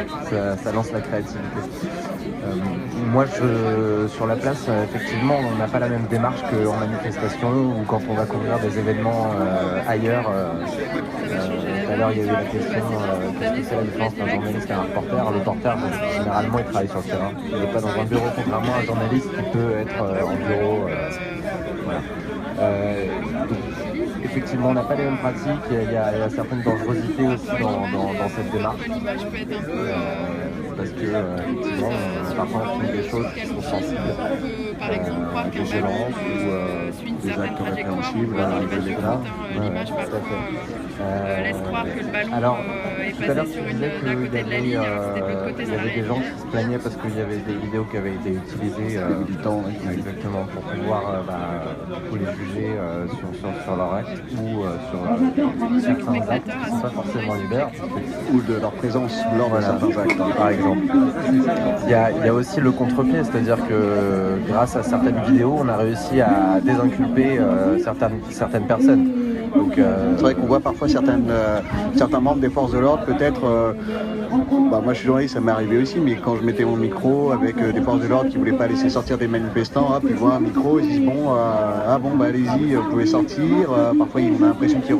Ça lance la créativité. Moi, sur la place, effectivement, on n'a pas la même démarche qu'en manifestation ou quand on va couvrir des événements ailleurs. Tout à l'heure, il y a eu la question qu'est-ce que c'est la différence d'un journaliste et un reporter. Le reporter, généralement, il travaille sur le terrain. Il n'est pas dans un bureau, contrairement à un journaliste qui peut être en bureau. Voilà. Effectivement, on n'a pas les mêmes pratiques, il y a certaines dangerosités aussi dans cette démarche. Parce que, effectivement, parfois on filme des choses qui sont sensibles, des violences ou des actes répréhensibles, des graves. Alors, tout à l'heure, tu disais qu'il y avait des gens qui se plaignaient parce qu'il y avait des vidéos qui avaient été utilisées exactement pour pouvoir les juger sur leur acte ou sur certains actes qui ne sont pas forcément libères. Ou de leur présence lors de certains actes, par exemple. Il y a aussi le contre-pied, c'est-à-dire que grâce à certaines vidéos, on a réussi à désinculper certaines personnes. Donc, c'est vrai qu'on voit parfois certains membres des forces de l'ordre peut-être. Moi je suis journaliste, ça m'est arrivé aussi, mais quand je mettais mon micro avec des forces de l'ordre qui ne voulaient pas laisser sortir des manifestants, ils voient un micro, ils disent allez-y, vous pouvez sortir. Parfois on a l'impression qu'ils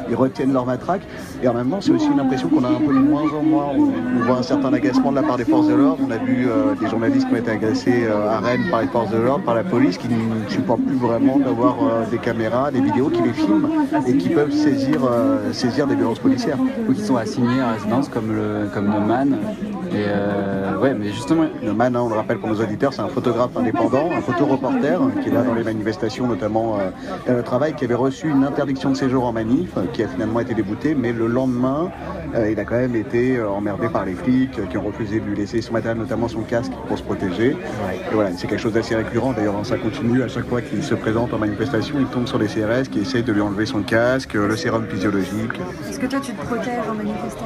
ils retiennent leur matraque. Et en même temps, c'est aussi une impression qu'on a un peu de moins en moins. On voit un certain agacement de la part des forces de l'ordre. On a vu des journalistes qui ont été agressés à Rennes par les forces de l'ordre, par la police, qui ne supportent plus vraiment d'avoir des caméras, des vidéos vidéo qui les filment et qui peuvent saisir des violences policières. Ou qui sont assignés à résidence comme Neumann. Et ouais, mais justement, Neumann, on le rappelle pour nos auditeurs, c'est un photographe indépendant, un photoreporter qui est là dans les manifestations, notamment dans le travail, qui avait reçu une interdiction de séjour en manif, qui a finalement été débouté, mais le lendemain, il a quand même été emmerdé par les flics qui ont refusé de lui laisser son matériel, notamment son casque, pour se protéger. Et voilà, c'est quelque chose d'assez récurrent. D'ailleurs, ça continue à chaque fois qu'il se présente en manifestation, il tombe sur des CRS qui essayent de lui enlever son casque, le sérum physiologique. Est-ce que toi, tu te protèges en manifestation?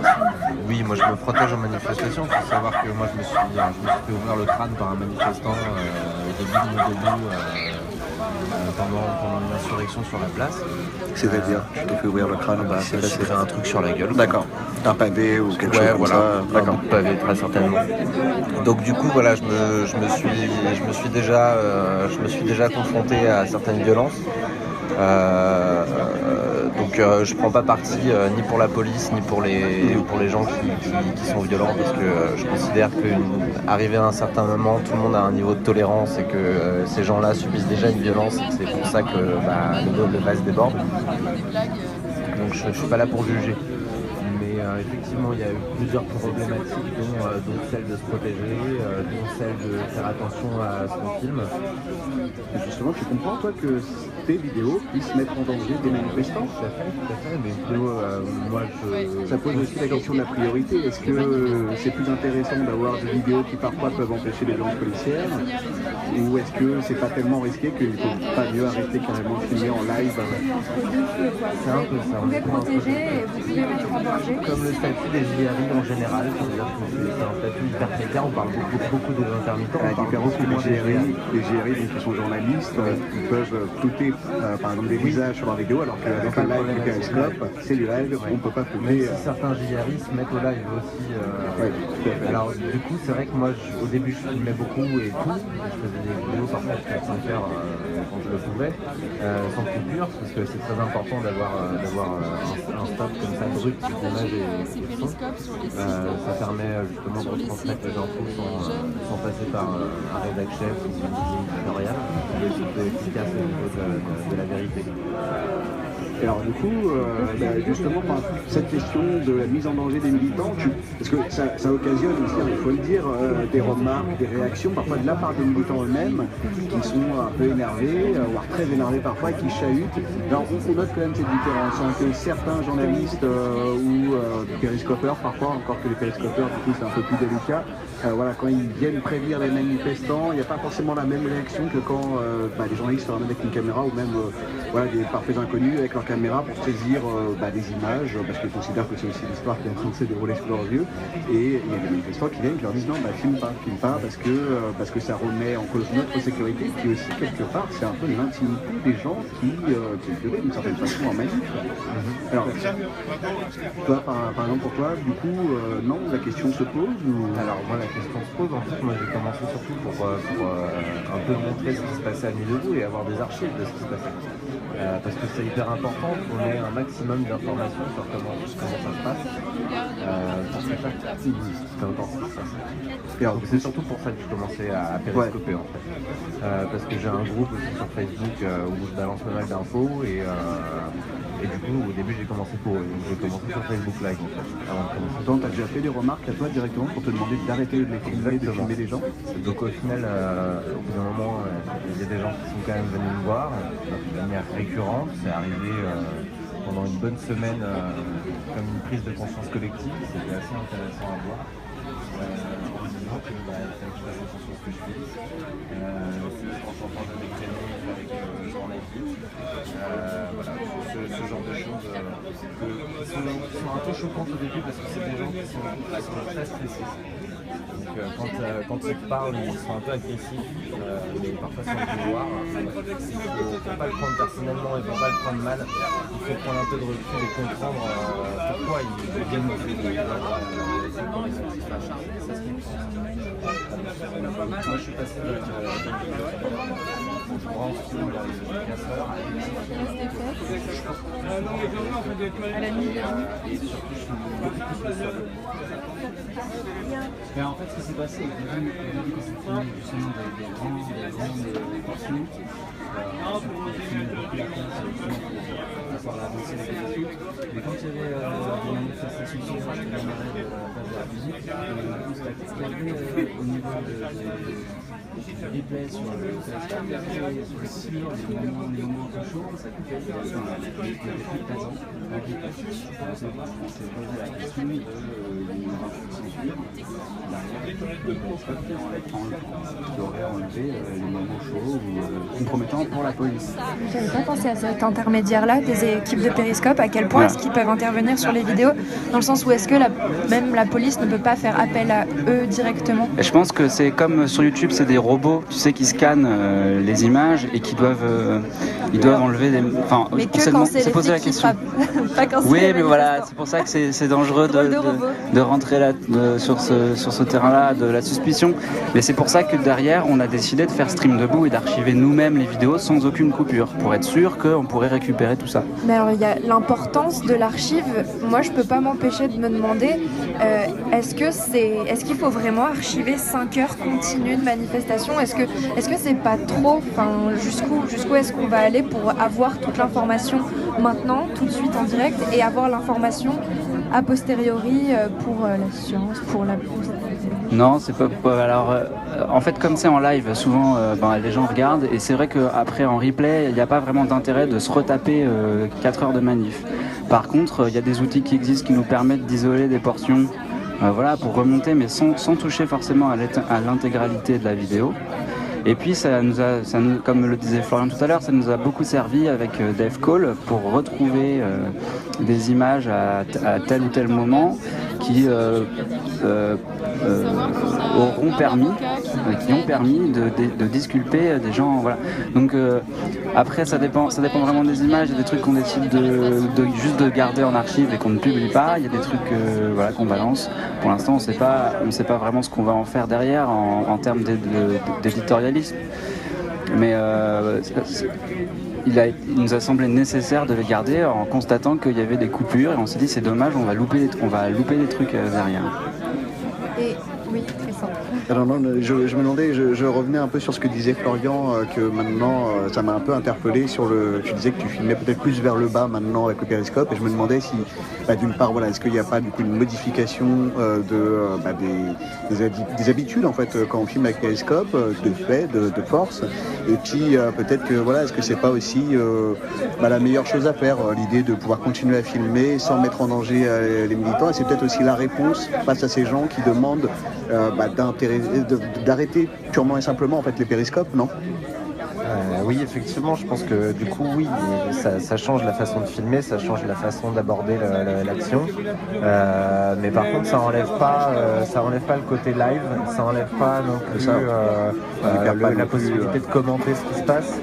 Oui, moi je me protège en manifestation. Il faut savoir que moi je me suis fait ouvrir le crâne par un manifestant au début de mon début pendant une insurrection sur la place. C'est-à-dire, je t'ai fait ouvrir le crâne, c'est fait un truc sur la gueule. D'accord. Un pavé ou quelque chose comme ça. D'accord. Un pavé très certainement. Donc du coup voilà, je me suis déjà confronté à certaines violences. Donc je prends pas parti ni pour la police ni pour les gens qui sont violents, parce que je considère qu'arrivé à un certain moment, tout le monde a un niveau de tolérance et que ces gens-là subissent déjà une violence et que c'est pour ça que le vase déborde. Donc je suis pas là pour juger. Effectivement, il y a eu plusieurs problématiques, dont celle de se protéger, dont celle de faire attention à ce qu'on filme. Et justement, tu comprends, toi, que tes vidéos puissent mettre en danger des manifestants? Tout à fait. Mes vidéos, ça pose aussi la question de la priorité. Est-ce que c'est plus intéressant d'avoir des vidéos qui parfois peuvent empêcher les violences policières, ou est-ce que c'est pas tellement risqué qu'il ne faut pas mieux arrêter carrément de filmer en live? C'est un peu ça. Vous pouvez protéger et vous pouvez mettre en danger. Comme le statut des JRI en général, c'est-à-dire que c'est un statut hyper précaire, on parle beaucoup des intermittents. À la différence que les GRI qui sont journalistes, ils peuvent flouter par exemple des visages sur leur vidéo, alors qu'avec un live du Periscope, c'est du live, on ne peut pas flouter. Même si certains JRI se mettent au live aussi. Alors du coup, c'est vrai que moi, au début, je filmais beaucoup et tout. Je faisais des vidéos parfois de 4-5 heures quand je le pouvais, sans coupure, parce que c'est très important d'avoir un stop comme ça brut d'image et son. Ça permet justement de retransmettre les infos sans passer par un rédac chef ou une ligne éditoriale, mais surtout efficace au niveau de la vérité. Et alors du coup, justement, cette question de la mise en danger des militants, parce que ça occasionne aussi, il faut le dire, des remarques, des réactions, parfois de la part des militants eux-mêmes, qui sont un peu énervés, voire très énervés parfois, et qui chahutent. Alors on note quand même cette différence, que certains journalistes ou périscopeurs, parfois, encore que les périscopeurs, du coup c'est un peu plus délicat, quand ils viennent prévenir les manifestants, il n'y a pas forcément la même réaction que quand les journalistes se ramènent avec une caméra, ou même des parfaits inconnus avec leur caméra pour saisir des images, parce qu'ils considèrent que c'est aussi l'histoire qui est en train de se dérouler sous leurs yeux. Et il y a des manifestants qui viennent et qui leur disent non, filme pas, parce que ça remet en cause notre sécurité, qui aussi quelque part c'est un peu l'intimité des gens qui est violée d'une certaine façon en manif. Alors, toi, par exemple, pour toi, du coup, non, la question se pose ou... Alors moi, la question se pose. En fait, moi j'ai commencé surtout pour un peu montrer ce qui se passait à Nuit debout et avoir des archives de ce qui se passait. Parce que c'est hyper important qu'on ait un maximum d'informations sur comment ça se passe. Pour que chaque partie c'est important. Donc c'est surtout pour ça que je commençais à périscoper en fait. Parce que j'ai un groupe aussi sur Facebook où je balance pas mal d'infos et du coup au début j'ai commencé sur Facebook Live en fait. Donc tu as déjà fait des remarques à toi directement pour te demander d'arrêter de les filmer, de filmer les gens? Donc au final, au bout d'un moment, il y a des gens qui sont quand même venus me voir de manière récurrente. C'est arrivé pendant une bonne semaine comme une prise de conscience collective. C'était assez intéressant à voir. En me disant que je fasse attention à ce que je fais. Quand j'entends des créneaux avec journalistes, ce genre de choses qui sont un peu choquantes au début parce que c'est des gens qui sont très stressés. Donc quand ils parlent, ils sont un peu agressifs, mais parfois sans le vouloir. Il ne faut pas le prendre personnellement et il ne faut pas le prendre mal. Il faut prendre un peu de recul et comprendre pourquoi ils viennent nous faire. Moi je suis passé de grand film dans les casseurs. à la nuit. Mais en fait, ce qui s'est passé, au début, quand c'est filmé justement des grandes portions, pour la danse et mais quand il y avait des manifestations sauvages qui démarraient de la place de la musique, on a constaté qu'il y avait au niveau des replays sur le téléphone, il y avait sur le site, les moments un peu chauds, ça coupait, il y avait des trucs présents en replay. On s'est posé la question de qui aurait enlevé les moments chauds ou compromettants pour la police. J'avais pas pensé à cet intermédiaire-là des équipes de Periscope, à quel point est-ce qu'ils peuvent intervenir sur les vidéos, dans le sens où est-ce que même la police ne peut pas faire appel à eux directement. Et je pense que c'est comme sur YouTube, c'est des robots, tu sais, qui scannent les images et qui doivent, ils doivent enlever des... Enfin, mais que quand c'est les flics qui frappent, pas quand c'est... Oui, mais voilà, c'est pour ça que c'est dangereux de rentrer là, sur ce terrain-là de la suspicion. Mais c'est pour ça que derrière, on a décidé de faire Stream Debout et d'archiver nous-mêmes les vidéos sans aucune coupure, pour être sûr qu'on pourrait récupérer tout ça. Mais alors, il y a l'importance de l'archive. Moi, je peux pas m'empêcher de me demander, est-ce qu'il faut vraiment archiver 5 heures continues de manifestation? Est-ce que c'est pas trop? Enfin, jusqu'où est-ce qu'on va aller pour avoir toute l'information maintenant, tout de suite en direct, et avoir l'information a posteriori pour la science, pour la... Non, c'est pas... Alors, en fait, comme c'est en live, souvent, les gens regardent, et c'est vrai qu'après, en replay, il n'y a pas vraiment d'intérêt de se retaper 4 heures de manif. Par contre, il y a des outils qui existent qui nous permettent d'isoler des portions, pour remonter, mais sans toucher forcément à l'intégralité de la vidéo. Et puis, comme le disait Florian tout à l'heure, ça nous a beaucoup servi avec DevCall pour retrouver des images à tel ou tel moment qui ont permis de disculper des gens. Voilà. Donc après, ça dépend vraiment des images. Il y a des trucs qu'on décide juste de garder en archive et qu'on ne publie pas. Il y a des trucs qu'on balance. Pour l'instant, on ne sait pas vraiment ce qu'on va en faire derrière en termes d'éditorialisme. Mais il nous a semblé nécessaire de les garder en constatant qu'il y avait des coupures et on s'est dit c'est dommage, on va louper des trucs derrière. Et oui, très simple. Alors non, je me demandais, je revenais un peu sur ce que disait Florian, que maintenant ça m'a un peu interpellé tu disais que tu filmais peut-être plus vers le bas maintenant avec le périscope, et je me demandais si, d'une part, est-ce qu'il n'y a pas du coup une modification des habitudes en fait quand on filme avec périscope, de force, et puis peut-être que est-ce que c'est pas aussi la meilleure chose à faire, l'idée de pouvoir continuer à filmer sans mettre en danger les militants, et c'est peut-être aussi la réponse face à ces gens qui demandent d'arrêter purement et simplement en fait les périscopes, non? Oui, effectivement, je pense que du coup, oui, ça change la façon de filmer, ça change la façon d'aborder l'action. Mais par contre, ça enlève pas le côté live, ça enlève pas non plus la possibilité de commenter ce qui se passe,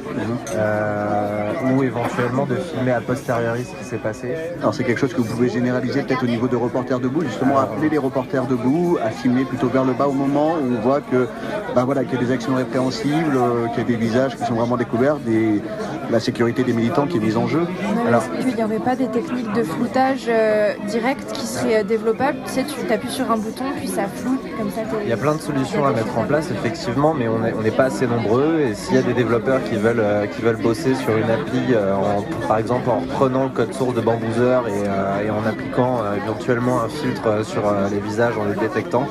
ou éventuellement de filmer a posteriori ce qui s'est passé. Alors c'est quelque chose que vous pouvez généraliser peut-être au niveau de Reporters Debout, justement appeler les Reporters Debout à filmer plutôt vers le bas au moment où on voit que qu'il y a des actions répréhensibles, qu'il y a des visages qui sont vraiment découverts, la sécurité des militants qui est mise en jeu. Alors, est-ce qu'il n'y aurait pas des techniques de floutage direct qui seraient développables? Tu sais, tu appuies sur un bouton, puis ça floute, comme ça. Il y a plein de solutions à mettre en place, effectivement, mais on n'est pas assez nombreux. Et s'il y a des développeurs qui veulent bosser sur une appli, par exemple en reprenant le code source de Bamboozer et en appliquant éventuellement un filtre sur les visages en les détectant,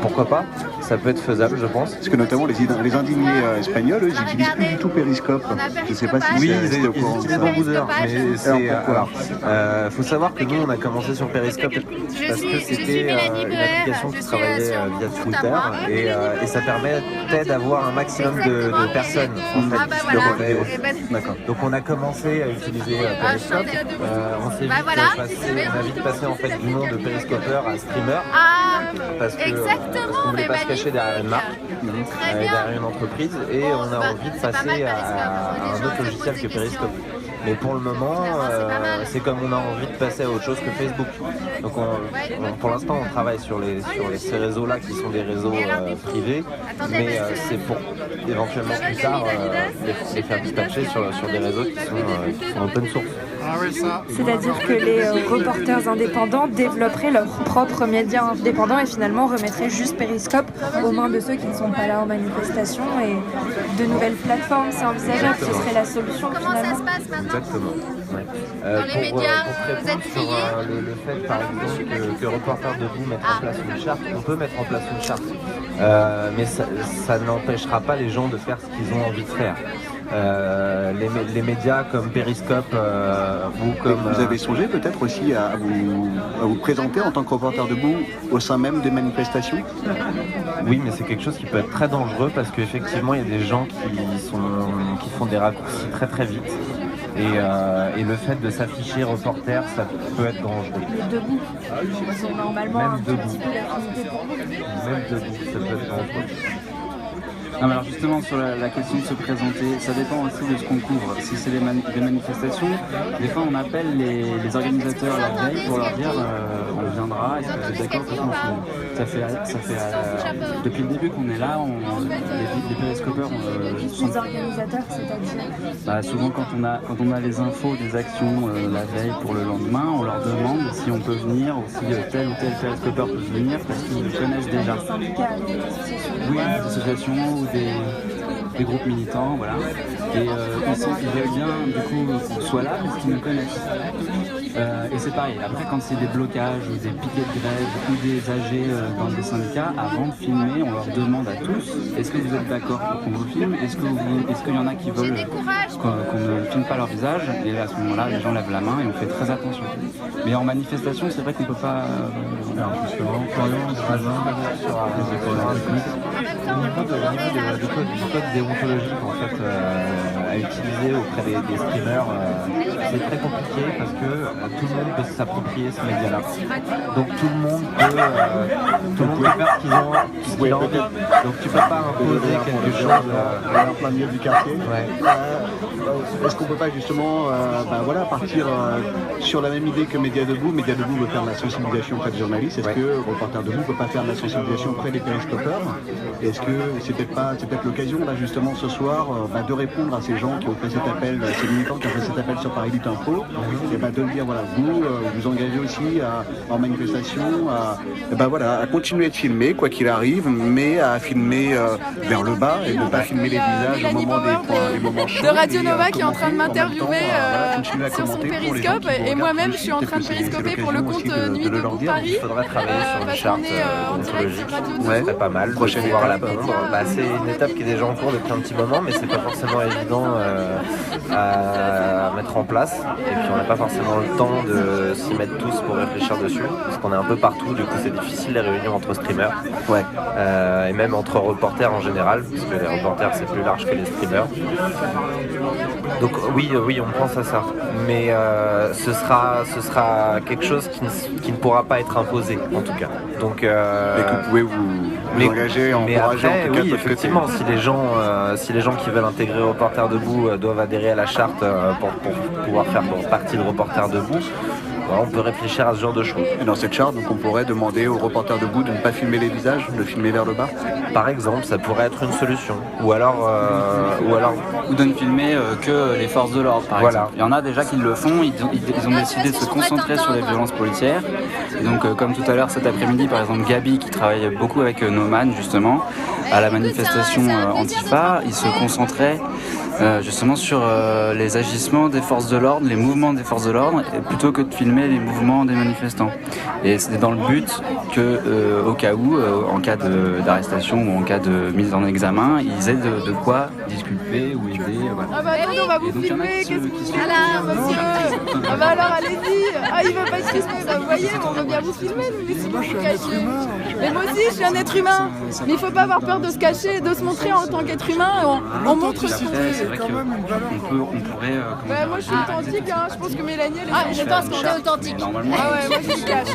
pourquoi pas? Ça peut être faisable, je pense. Parce que notamment les indignés espagnols, eux, ils n'utilisent plus du tout Periscope. Je ne sais pas si oui, ils utilisent Bamboozer, mais c'est... faut savoir que nous, on a commencé sur Periscope parce que c'était une application qui travaillait via Twitter et ça permettait d'avoir un maximum de personnes en fait, qui se revenaient. D'accord. Donc on a commencé à utiliser Periscope. On s'est vite passé en fait du nom de Periscopeur à streamer. Parce que on voulait pas se cacher derrière une marque, derrière une entreprise, et on a envie de passer à un autre logiciel que Periscope. Mais pour le moment, c'est comme on a envie de passer à autre chose que Facebook. Donc pour l'instant, on travaille sur ces réseaux-là qui sont des réseaux privés, mais c'est pour éventuellement plus tard les faire dispatcher sur des réseaux qui sont open source. C'est-à-dire que les reporters indépendants développeraient leurs propres médias indépendants et finalement remettraient juste Periscope aux mains de ceux qui ne sont pas là en manifestation, et de nouvelles plateformes, c'est envisageable, ce serait la solution finalement. Comment ça se passe maintenant? Exactement. Ouais. Dans les médias, vous êtes sur le fait, par exemple, que Reporters Debout mette en place une charte, on peut mettre en place une charte, mais ça n'empêchera pas les gens de faire ce qu'ils ont envie de faire. Les médias comme Periscope ou comme... Vous avez songé peut-être aussi à vous présenter en tant que Reporter Debout au sein même des manifestations? Oui, mais c'est quelque chose qui peut être très dangereux parce qu'effectivement il y a des gens qui font des raccourcis très très vite. Et le fait de s'afficher reporter, ça peut être dangereux. Mais debout, ils ont normalement même un debout. petit peu d'affinité pour vous. Même debout, ça peut être dangereux. Non, mais alors justement sur la question de se présenter, ça dépend aussi de ce qu'on couvre. Si c'est des manifestations, des fois on appelle les organisateurs la veille pour leur dire on viendra, est-ce que vous êtes d'accord pour qu'on filme. Ça fait depuis le début qu'on est là, les périscopeurs Les organisateurs, c'est-à-dire souvent quand on a les infos des actions la veille pour le lendemain, on leur demande si on peut venir ou si tel ou tel périscopeur peut venir parce qu'ils connaissent déjà. des syndicats, des associations. Oui, des associations ou des groupes militants, voilà. Et ils veulent bien du coup qu'on soit là parce qu'ils nous connaissent. Et c'est pareil, après quand c'est des blocages ou des piquets de grève ou des AG dans des syndicats, avant de filmer, on leur demande à tous, est-ce que vous êtes d'accord pour qu'on vous filme? Est-ce qu'il y en a qui veulent qu'on ne filme pas leur visage? Et à ce moment-là, les gens lèvent la main et on fait très attention. Mais en manifestation, c'est vrai qu'on ne peut pas... Alors justement, Florian, au niveau du code déontologique en fait, à utiliser auprès des streamers, c'est très compliqué parce que tout le monde peut s'approprier ce média-là. Donc tout le monde peut faire ce qu'il a envie. Donc tu peux pas imposer quelque chose en plein milieu du quartier. Ouais. Est-ce qu'on peut pas justement partir sur la même idée que Média Debout? Média Debout veut faire de la sensibilisation auprès des journalistes. Est-ce que Reporter Debout ne peut pas faire de la sensibilisation auprès des périscopeurs? Est-ce que c'est peut-être l'occasion là justement ce soir de répondre à ces gens qui ont fait cet appel, ces militants qui ont fait cet appel sur Paris Lutte Info, et de dire voilà, vous engagez aussi en manifestation à continuer de filmer quoi qu'il arrive, mais à filmer vers le bas et ne pas filmer les visages au moment des moments chauds. De Radio Nova qui est en train de m'interviewer sur son périscope, et moi-même je suis en train de périscoper pour le compte Nuit Debout Paris. Il faudrait travailler sur une charte déontologique, Ouais. ce serait pas mal. Prochaine fois à la pompe. C'est une étape qui est déjà en cours depuis un petit moment, mais c'est pas forcément évident à mettre en place. Et puis on n'a pas forcément le temps de s'y mettre tous pour réfléchir dessus, parce qu'on est un peu partout, du coup c'est difficile les réunions entre streamers. Ouais. Et même entre reporters en général, parce que les reporters c'est plus large que les streamers. Donc oui, on pense à ça, mais ce sera quelque chose qui ne pourra pas être imposé en tout cas. Donc, mais que vous pouvez vous engager, encourager en tout cas de votre côté. Si les gens qui veulent intégrer Reporter Debout doivent adhérer à la charte pour pouvoir faire partie de Reporter Debout, on peut réfléchir à ce genre de choses. Et dans cette charte, donc on pourrait demander aux Reporters Debout de ne pas filmer les visages, de filmer vers le bas. Par exemple, ça pourrait être une solution. Ou de ne filmer que les forces de l'ordre, par exemple. Il y en a déjà qui le font, ils ont décidé de se concentrer sur les violences policières. Et donc, comme tout à l'heure cet après-midi, par exemple, Gabi, qui travaille beaucoup avec Noman, justement, à la manifestation Antifa, il se concentrait justement sur les agissements des forces de l'ordre, les mouvements des forces de l'ordre, plutôt que de filmer les mouvements des manifestants. Et c'était dans le but que, au cas où, en cas d'arrestation ou en cas de mise en examen, ils aient de quoi disculper ou aider. Voilà. Ah bah attendez, on va vous filmer. Monsieur. Ah bah alors allez-y. Ah, il veut pas être responsable. Vous voyez, on veut bien vous filmer, nous, si vous vous cachez. Mais moi aussi, je suis un être humain. Mais il faut pas avoir peur de se cacher, de se montrer en tant qu'être humain. On montre ce qu'on fait. C'est vrai qu'on pourrait... moi je suis authentique, hein. Je pense que Mélanie elle est... Je pense qu'on est authentique. Normalement, ah ouais, moi je suis cache.